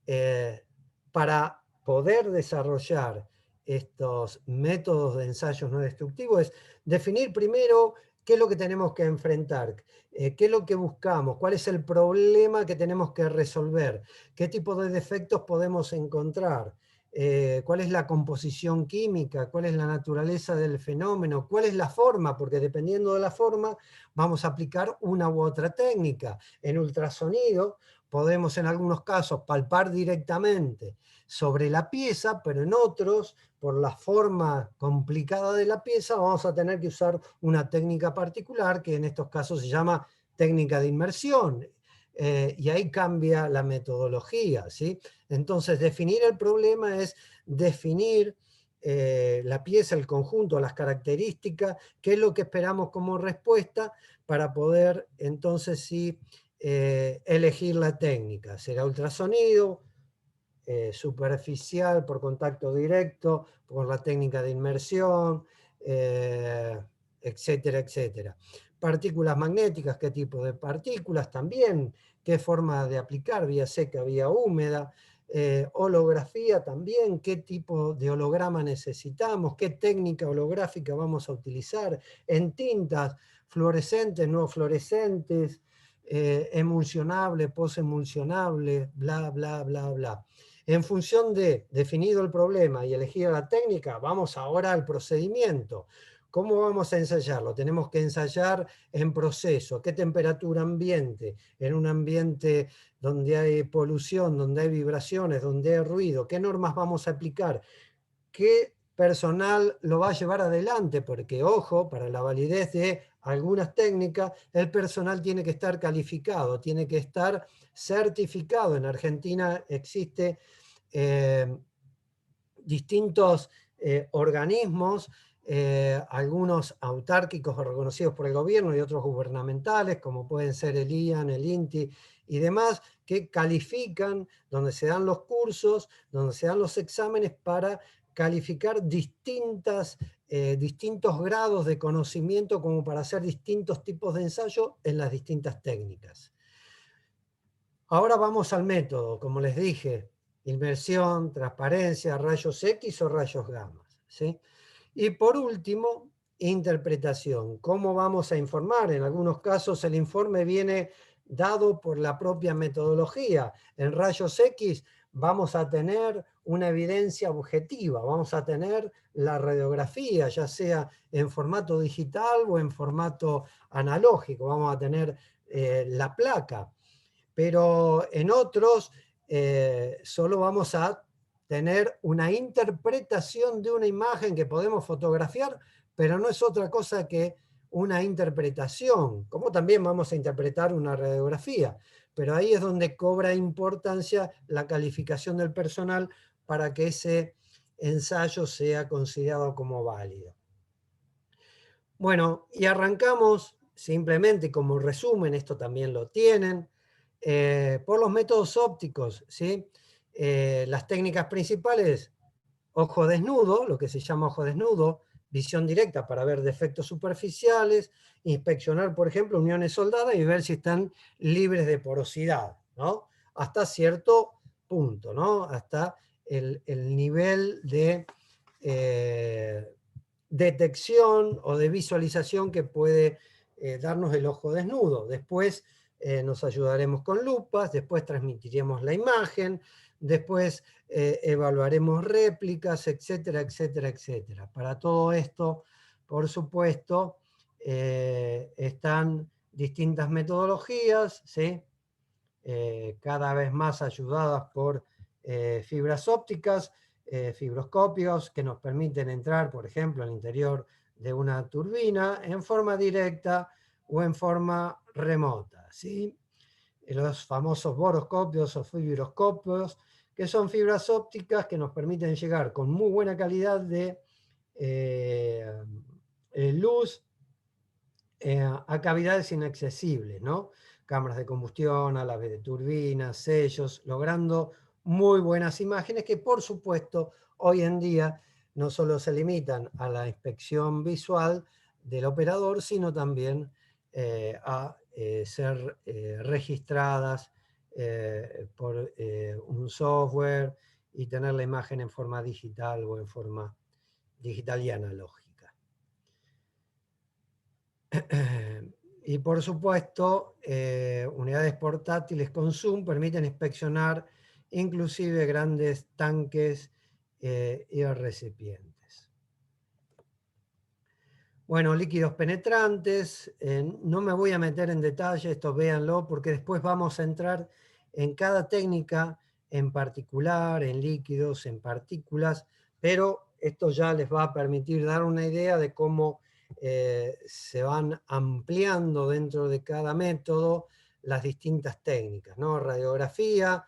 A: para poder desarrollar estos métodos de ensayos no destructivos, es definir primero ¿qué es lo que tenemos que enfrentar? ¿Qué es lo que buscamos? ¿Cuál es el problema que tenemos que resolver? ¿Qué tipo de defectos podemos encontrar? ¿Cuál es la composición química? ¿Cuál es la naturaleza del fenómeno? ¿Cuál es la forma? Porque dependiendo de la forma vamos a aplicar una u otra técnica. En ultrasonido podemos en algunos casos palpar directamente sobre la pieza, pero en otros, por la forma complicada de la pieza, vamos a tener que usar una técnica particular que en estos casos se llama técnica de inmersión. Y ahí cambia la metodología, ¿sí? Entonces, definir el problema es definir la pieza, el conjunto, las características, qué es lo que esperamos como respuesta para poder entonces sí elegir la técnica. ¿Será ultrasonido, superficial, por contacto directo, por la técnica de inmersión, etcétera, etcétera? Partículas magnéticas, ¿qué tipo de partículas? También, ¿qué forma de aplicar? Vía seca, vía húmeda. Holografía también, qué tipo de holograma necesitamos, qué técnica holográfica vamos a utilizar, en tintas, fluorescentes, no fluorescentes, emulsionable, posemulsionable, bla, bla, bla, bla. En función de definido el problema y elegida la técnica, vamos ahora al procedimiento. ¿Cómo vamos a ensayarlo? Tenemos que ensayar en proceso. ¿Qué temperatura ambiente? En un ambiente donde hay polución, donde hay vibraciones, donde hay ruido. ¿Qué normas vamos a aplicar? ¿Qué personal lo va a llevar adelante? Porque, ojo, para la validez de algunas técnicas, el personal tiene que estar calificado, tiene que estar certificado. En Argentina existe distintos organismos, algunos autárquicos o reconocidos por el gobierno y otros gubernamentales, como pueden ser el IAN, el INTI y demás, que califican, donde se dan los cursos, donde se dan los exámenes para calificar distintos grados de conocimiento como para hacer distintos tipos de ensayo en las distintas técnicas. Ahora vamos al método, como les dije, inmersión, transparencia, rayos X o rayos gamma, ¿sí? Y por último, interpretación. ¿Cómo vamos a informar? En algunos casos el informe viene dado por la propia metodología. En rayos X vamos a tener una evidencia objetiva, vamos a tener la radiografía, ya sea en formato digital o en formato analógico, vamos a tener la placa. Pero en otros solo vamos a tener una interpretación de una imagen que podemos fotografiar, pero no es otra cosa que una interpretación, como también vamos a interpretar una radiografía. Pero ahí es donde cobra importancia la calificación del personal para que ese ensayo sea considerado como válido. Bueno, y arrancamos simplemente como resumen, esto también lo tienen, por los métodos ópticos, ¿sí? Las técnicas principales, ojo desnudo, lo que se llama ojo desnudo, visión directa para ver defectos superficiales, inspeccionar, por ejemplo, uniones soldadas y ver si están libres de porosidad, ¿no? Hasta cierto punto, ¿no? Hasta el nivel de detección o de visualización que puede darnos el ojo desnudo. Después nos ayudaremos con lupas, después transmitiremos la imagen, después evaluaremos réplicas, etcétera, etcétera, etcétera. Para todo esto, por supuesto, están distintas metodologías, ¿sí? Cada vez más ayudadas por fibras ópticas, fibroscópicos que nos permiten entrar, por ejemplo, al interior de una turbina en forma directa o en forma remota, ¿sí? Los famosos boroscopios o fibroscopios, que son fibras ópticas que nos permiten llegar con muy buena calidad de luz a cavidades inaccesibles, ¿no? Cámaras de combustión, a la vez de turbinas, sellos, logrando muy buenas imágenes que por supuesto hoy en día no solo se limitan a la inspección visual del operador, sino también a ser registradas por un software y tener la imagen en forma digital o en forma digital y analógica. Y por supuesto, unidades portátiles con zoom permiten inspeccionar inclusive grandes tanques y recipientes. Bueno, líquidos penetrantes, no me voy a meter en detalle, esto véanlo, porque después vamos a entrar en cada técnica en particular, en líquidos, en partículas, pero esto ya les va a permitir dar una idea de cómo se van ampliando dentro de cada método las distintas técnicas, ¿no? Radiografía,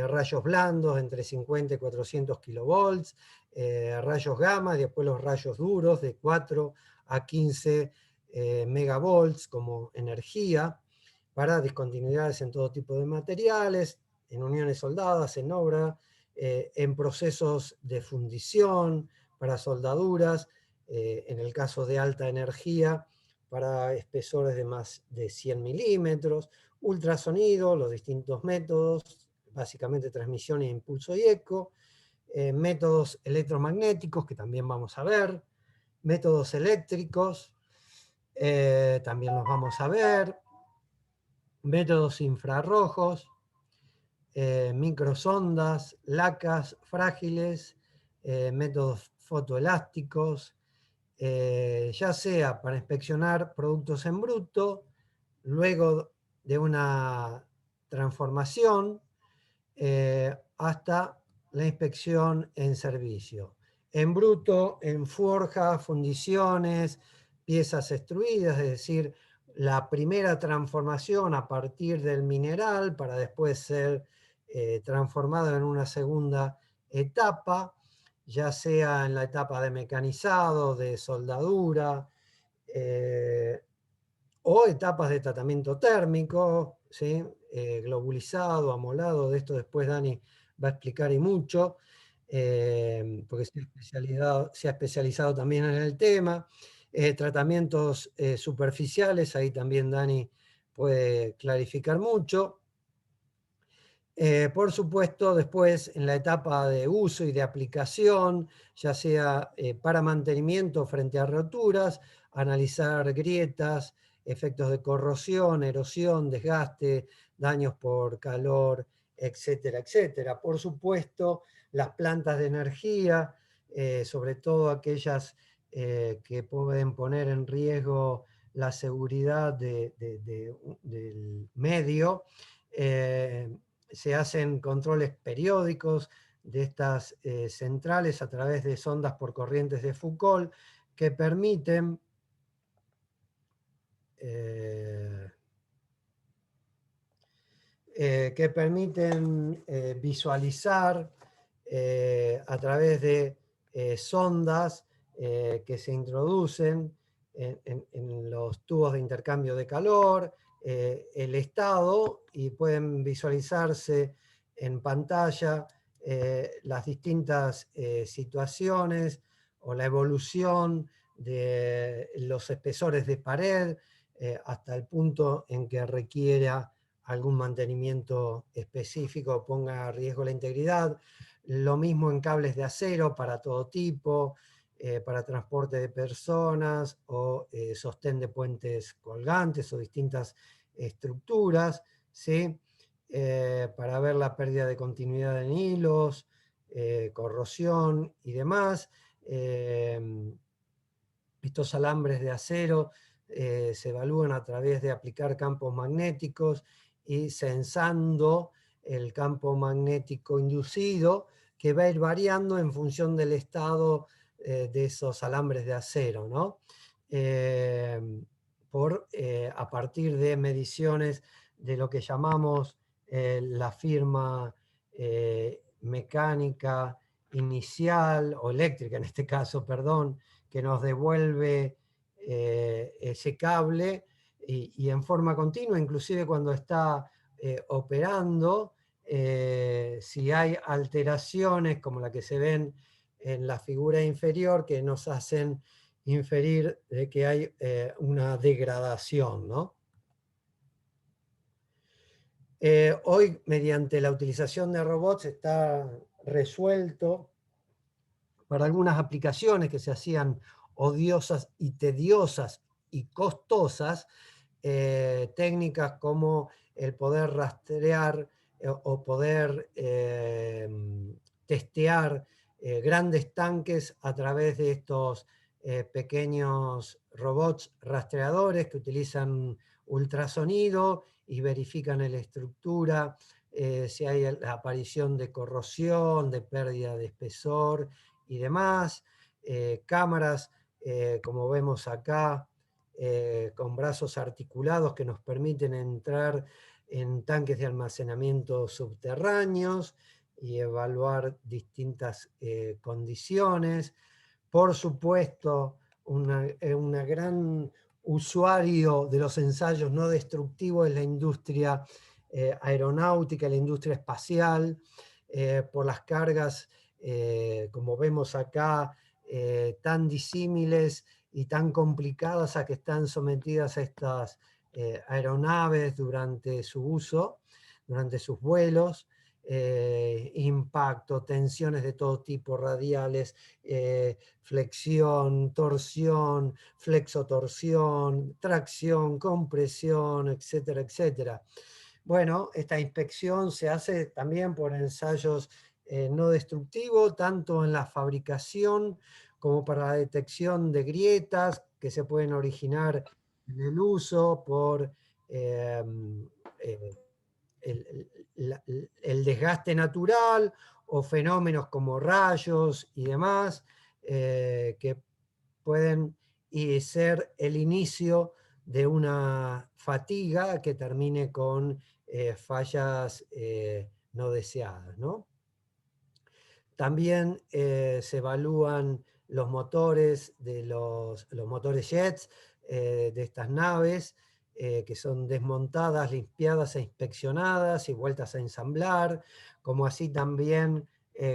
A: rayos blandos entre 50 y 400 kilovolts, rayos gamma, y después los rayos duros de 4 a 15 megavolts como energía para discontinuidades en todo tipo de materiales, en uniones soldadas, en obra, en procesos de fundición, para soldaduras, en el caso de alta energía, para espesores de más de 100 milímetros, ultrasonido, los distintos métodos, básicamente transmisión e impulso y eco, métodos electromagnéticos, que también vamos a ver, métodos eléctricos, también los vamos a ver, métodos infrarrojos, microsondas, lacas frágiles, métodos fotoelásticos, ya sea para inspeccionar productos en bruto, luego de una transformación, hasta la inspección en servicio. En bruto, en forja, fundiciones, piezas extruidas, es decir, la primera transformación a partir del mineral para después ser transformado en una segunda etapa, ya sea en la etapa de mecanizado, de soldadura, o etapas de tratamiento térmico, ¿sí? Globulizado, amolado, de esto después Dani va a explicar y mucho, porque se ha especializado también en el tema. Tratamientos superficiales, ahí también Dani puede clarificar mucho. Por supuesto, después en la etapa de uso y de aplicación, ya sea para mantenimiento frente a roturas, analizar grietas, efectos de corrosión, erosión, desgaste, daños por calor, etcétera, etcétera. Por supuesto, las plantas de energía, sobre todo aquellas que pueden poner en riesgo la seguridad del medio, se hacen controles periódicos de estas centrales a través de sondas por corrientes de Foucault que permiten visualizar a través de sondas que se introducen en los tubos de intercambio de calor, el estado, y pueden visualizarse en pantalla las distintas situaciones o la evolución de los espesores de pared hasta el punto en que requiera algún mantenimiento específico, ponga a riesgo la integridad. Lo mismo en cables de acero para todo tipo, para transporte de personas o sostén de puentes colgantes o distintas estructuras, ¿sí? Para ver la pérdida de continuidad en hilos, corrosión y demás. Estos alambres de acero se evalúan a través de aplicar campos magnéticos y sensando el campo magnético inducido, que va a ir variando en función del estado de esos alambres de acero, ¿no? A partir de mediciones de lo que llamamos la firma mecánica inicial, o eléctrica en este caso, perdón, que nos devuelve ese cable y en forma continua, inclusive cuando está operando, si hay alteraciones como la que se ven en la figura inferior que nos hacen inferir de que hay una degradación, ¿no? Hoy, mediante la utilización de robots, está resuelto para algunas aplicaciones que se hacían odiosas y tediosas y costosas, técnicas como el poder rastrear o poder testear grandes tanques a través de estos pequeños robots rastreadores que utilizan ultrasonido y verifican en la estructura si hay la aparición de corrosión, de pérdida de espesor y demás. Cámaras, como vemos acá, con brazos articulados que nos permiten entrar en tanques de almacenamiento subterráneos y evaluar distintas condiciones. Por supuesto, una gran usuario de los ensayos no destructivos es la industria aeronáutica, la industria espacial, por las cargas, como vemos acá, tan disímiles y tan complicadas a que están sometidas estas aeronaves durante su uso, durante sus vuelos. Impacto, tensiones de todo tipo, radiales, flexión, torsión, flexotorsión, tracción, compresión, etcétera, etcétera. Bueno, esta inspección se hace también por ensayos no destructivos, tanto en la fabricación como para la detección de grietas que se pueden originar en el uso por eh, eh, el desgaste natural o fenómenos como rayos y demás, que pueden ser el inicio de una fatiga que termine con fallas no deseadas, ¿no? También se evalúan los motores de los motores jets de estas naves, que son desmontadas, limpiadas e inspeccionadas y vueltas a ensamblar, como así también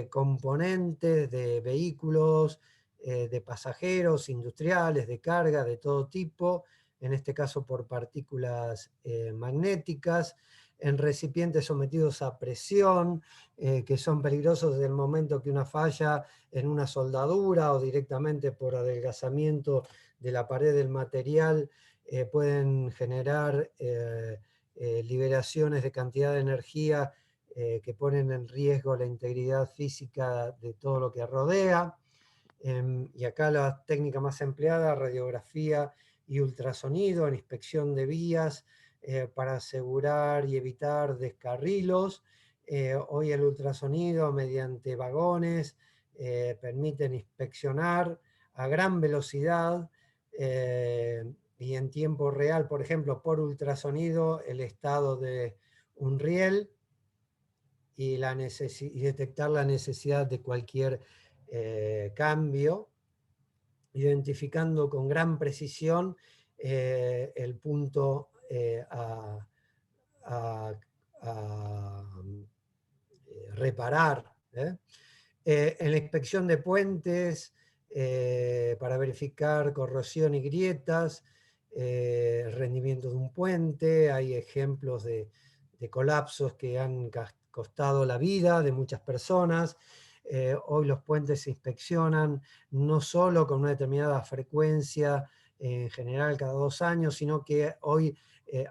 A: componentes de vehículos, de pasajeros, industriales, de carga, de todo tipo, en este caso por partículas magnéticas, en recipientes sometidos a presión, que son peligrosos desde el momento que una falla en una soldadura o directamente por adelgazamiento de la pared del material pueden generar liberaciones de cantidad de energía que ponen en riesgo la integridad física de todo lo que rodea. Y acá la técnica más empleada, radiografía y ultrasonido en inspección de vías para asegurar y evitar descarrilos. Hoy el ultrasonido mediante vagones permiten inspeccionar a gran velocidad y en tiempo real, por ejemplo, por ultrasonido, el estado de un riel y detectar la necesidad de cualquier cambio, identificando con gran precisión el punto a, reparar. En la inspección de puentes, para verificar corrosión y grietas, el rendimiento de un puente, hay ejemplos de colapsos que han costado la vida de muchas personas. Hoy los puentes se inspeccionan no solo con una determinada frecuencia, en general cada 2 años, sino que hoy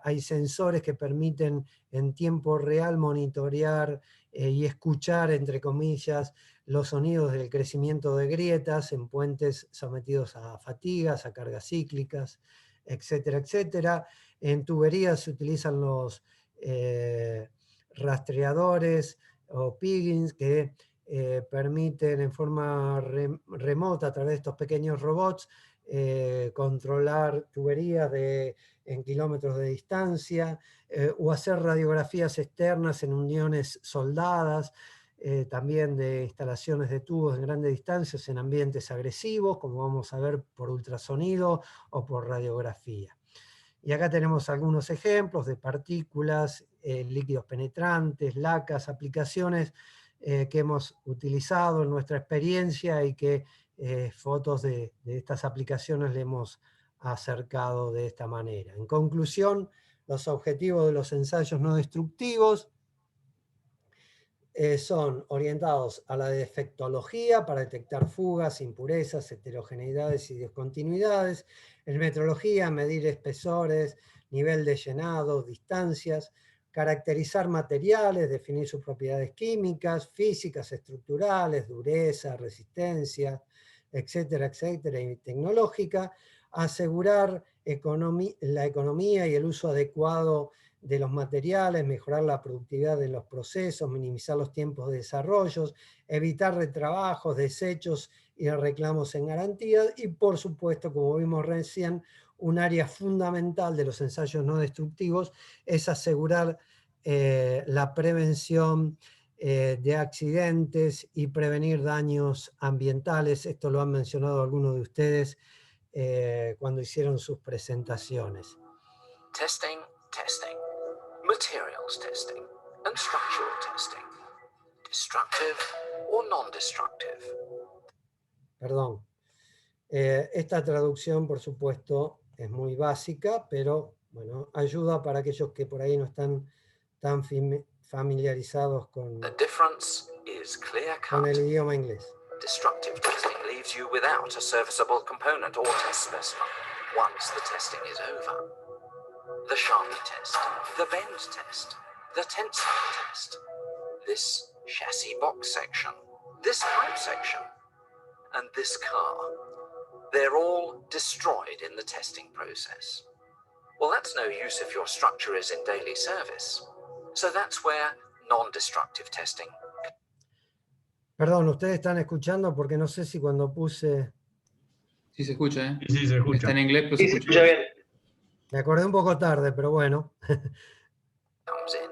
A: hay sensores que permiten en tiempo real monitorear y escuchar, entre comillas, los sonidos del crecimiento de grietas en puentes sometidos a fatigas, a cargas cíclicas, etcétera, etcétera. En tuberías se utilizan los rastreadores o piggins que permiten en forma remota, a través de estos pequeños robots, controlar tuberías en kilómetros de distancia, o hacer radiografías externas en uniones soldadas, también de instalaciones de tubos en grandes distancias en ambientes agresivos, como vamos a ver por ultrasonido o por radiografía. Y acá tenemos algunos ejemplos de partículas, líquidos penetrantes, lacas, aplicaciones que hemos utilizado en nuestra experiencia y que fotos de estas aplicaciones le hemos acercado de esta manera. En conclusión, los objetivos de los ensayos no destructivos son orientados a la defectología para detectar fugas, impurezas, heterogeneidades y discontinuidades. En metrología, medir espesores, nivel de llenado, distancias, caracterizar materiales, definir sus propiedades químicas, físicas, estructurales, dureza, resistencia, etcétera, etcétera, y tecnológica. Asegurar la economía y el uso adecuado de los materiales, mejorar la productividad de los procesos, minimizar los tiempos de desarrollo, evitar retrabajos, desechos y reclamos en garantía. Y por supuesto, como vimos recién, un área fundamental de los ensayos no destructivos es asegurar la prevención de accidentes y prevenir daños ambientales. Esto lo han mencionado algunos de ustedes cuando hicieron sus presentaciones.
B: Testing, testing. Materials testing and structural testing. Destructive or non-destructive.
A: Perdón. Esta traducción, por supuesto, es muy básica, pero bueno, ayuda para aquellos que por ahí no están tan familiarizados con el idioma inglés.
B: Destructive testing leaves you without a serviceable component or test specimen once the testing is over. The Sharpie test, the bend test, the tensile test, this chassis box section, this pipe section, and this car. They're all destroyed in the testing process. Well, that's no use if your structure is in daily service. So that's where non-destructive testing.
A: Perdón, ¿ustedes están escuchando? Porque no sé si cuando puse...
C: Sí se escucha, ¿eh?
D: Sí, se escucha.
C: Está en inglés, pero
E: Sí, se escucha bien.
A: Me acordé un poco tarde, pero bueno.
B: Comes in.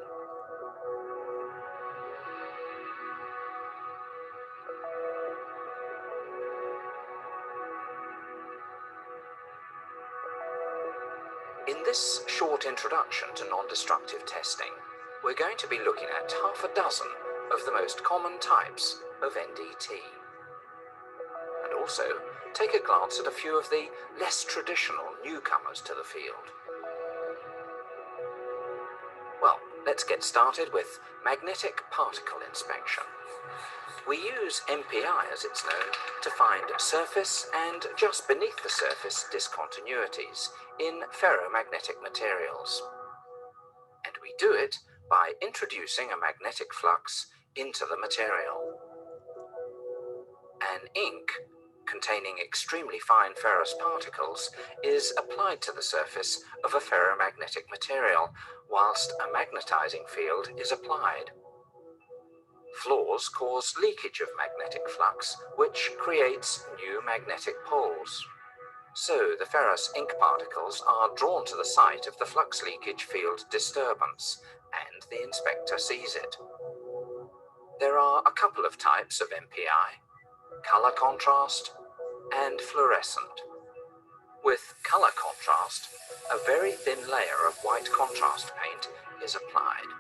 B: In this short introduction to non-destructive testing, we're going to be looking at half a dozen of the most common types of NDT. And also take a glance at a few of the less traditional newcomers to the field. Well, let's get started with magnetic particle inspection. We use MPI, as it's known, to find surface and just beneath the surface discontinuities in ferromagnetic materials. And we do it by introducing a magnetic flux into the material. An ink containing extremely fine ferrous particles is applied to the surface of a ferromagnetic material, whilst a magnetizing field is applied. Flaws cause leakage of magnetic flux, which creates new magnetic poles. So the ferrous ink particles are drawn to the site of the flux leakage field disturbance, and the inspector sees it. There are a couple of types of MPI: color contrast and fluorescent. With color contrast, a very thin layer of white contrast paint is applied.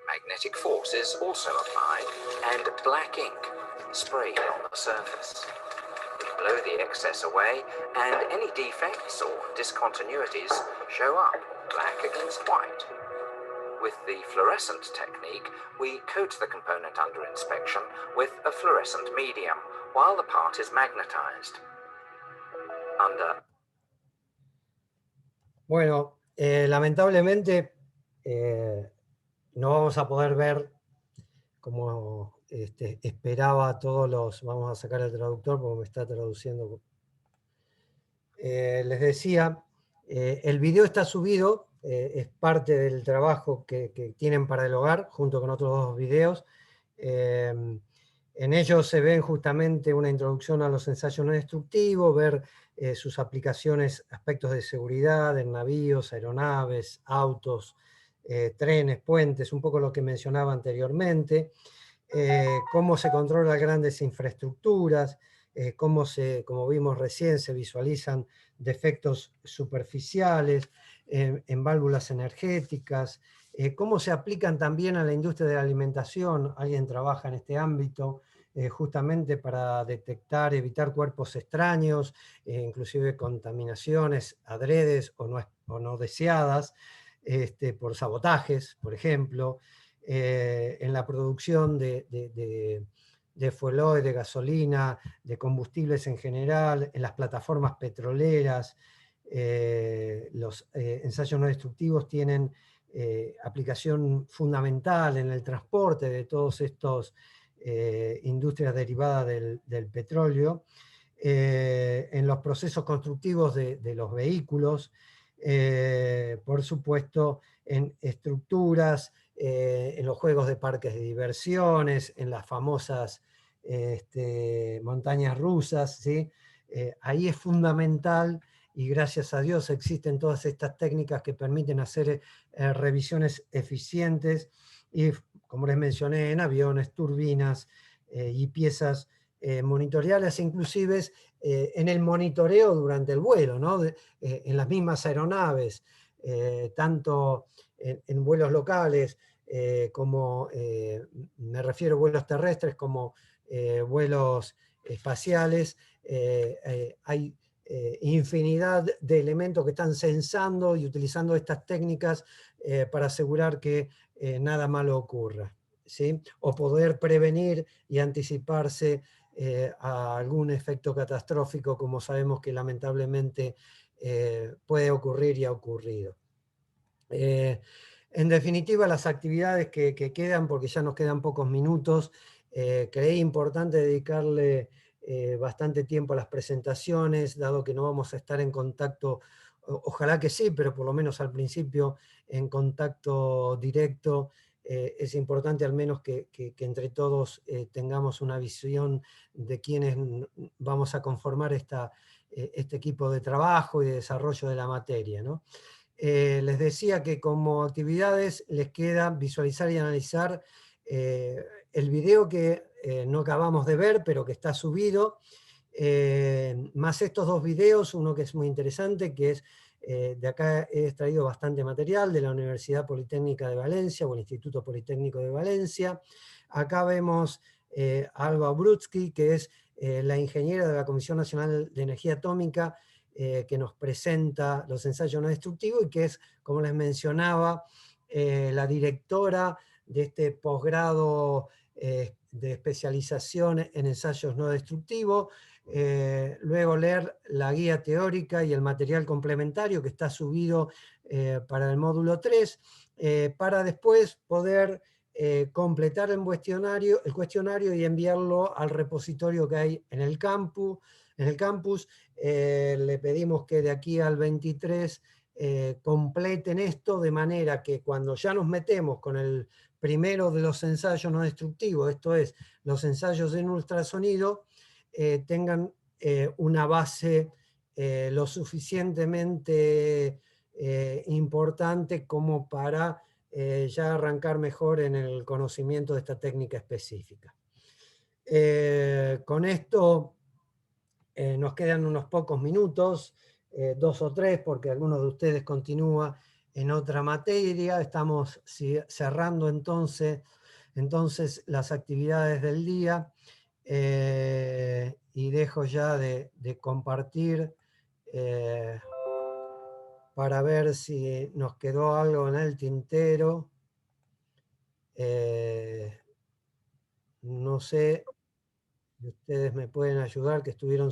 B: Magnetic force is also applied, and black ink sprayed on the surface. We blow the excess away, and any defects or discontinuities show up, black against white. With the fluorescent technique, we coat the component under inspection with a fluorescent medium, while the part is magnetized.
A: Bueno, lamentablemente no vamos a poder ver como esperaba todos los... Vamos a sacar el traductor porque me está traduciendo. Les decía, el video está subido, es parte del trabajo que tienen para el hogar, junto con otros dos videos. En ellos se ven justamente una introducción a los ensayos no destructivos, ver sus aplicaciones, aspectos de seguridad en navíos, aeronaves, autos, trenes, puentes, un poco lo que mencionaba anteriormente, cómo se controlan grandes infraestructuras, como vimos recién, se visualizan defectos superficiales en válvulas energéticas, cómo se aplican también a la industria de la alimentación. Alguien trabaja en este ámbito justamente para detectar, evitar cuerpos extraños, inclusive contaminaciones adredes o no deseadas, por sabotajes, por ejemplo. en la producción de fuel oil, de gasolina, de combustibles en general, en las plataformas petroleras. Los ensayos no destructivos tienen aplicación fundamental en el transporte de todos estos industrias derivadas del petróleo, en los procesos constructivos de los vehículos, por supuesto, en estructuras, en los juegos de parques de diversiones, en las famosas montañas rusas, ¿sí? Ahí es fundamental, y gracias a Dios existen todas estas técnicas que permiten hacer revisiones eficientes, y como les mencioné, en aviones, turbinas y piezas monitoreables, inclusive en el monitoreo durante el vuelo, ¿no? En las mismas aeronaves, tanto en vuelos locales, como me refiero a vuelos terrestres, como vuelos espaciales. Hay infinidad de elementos que están sensando y utilizando estas técnicas para asegurar que nada malo ocurra, ¿sí? O poder prevenir y anticiparse a algún efecto catastrófico, como sabemos que lamentablemente puede ocurrir y ha ocurrido. En definitiva, las actividades que quedan, porque ya nos quedan pocos minutos, creí importante dedicarle bastante tiempo a las presentaciones, dado que no vamos a estar en contacto, ojalá que sí, pero por lo menos al principio en contacto directo. Es importante al menos que entre todos tengamos una visión de quiénes vamos a conformar este equipo de trabajo y de desarrollo de la materia, ¿no? Les decía que como actividades les queda visualizar y analizar el video que no acabamos de ver, pero que está subido, más estos dos videos, uno que es muy interesante, que es, de acá he extraído bastante material de la Universidad Politécnica de Valencia, o el Instituto Politécnico de Valencia. Acá vemos a Alba Brutsky, que es la ingeniera de la Comisión Nacional de Energía Atómica, que nos presenta los ensayos no destructivos, y que es, como les mencionaba, la directora de este posgrado de especialización en ensayos no destructivos. Luego leer la guía teórica y el material complementario que está subido para el módulo 3, para después poder completar el cuestionario y enviarlo al repositorio que hay en el campus. Le pedimos que de aquí al 23 completen esto, de manera que cuando ya nos metemos con el primero de los ensayos no destructivos, esto es, los ensayos en ultrasonido, tengan una base lo suficientemente importante como para ya arrancar mejor en el conocimiento de esta técnica específica. Con esto nos quedan unos pocos minutos, 2 o 3, porque alguno de ustedes continúa en otra materia. Estamos cerrando entonces las actividades del día, y dejo ya de compartir para ver si nos quedó algo en el tintero. No sé si ustedes me pueden ayudar, que estuvieron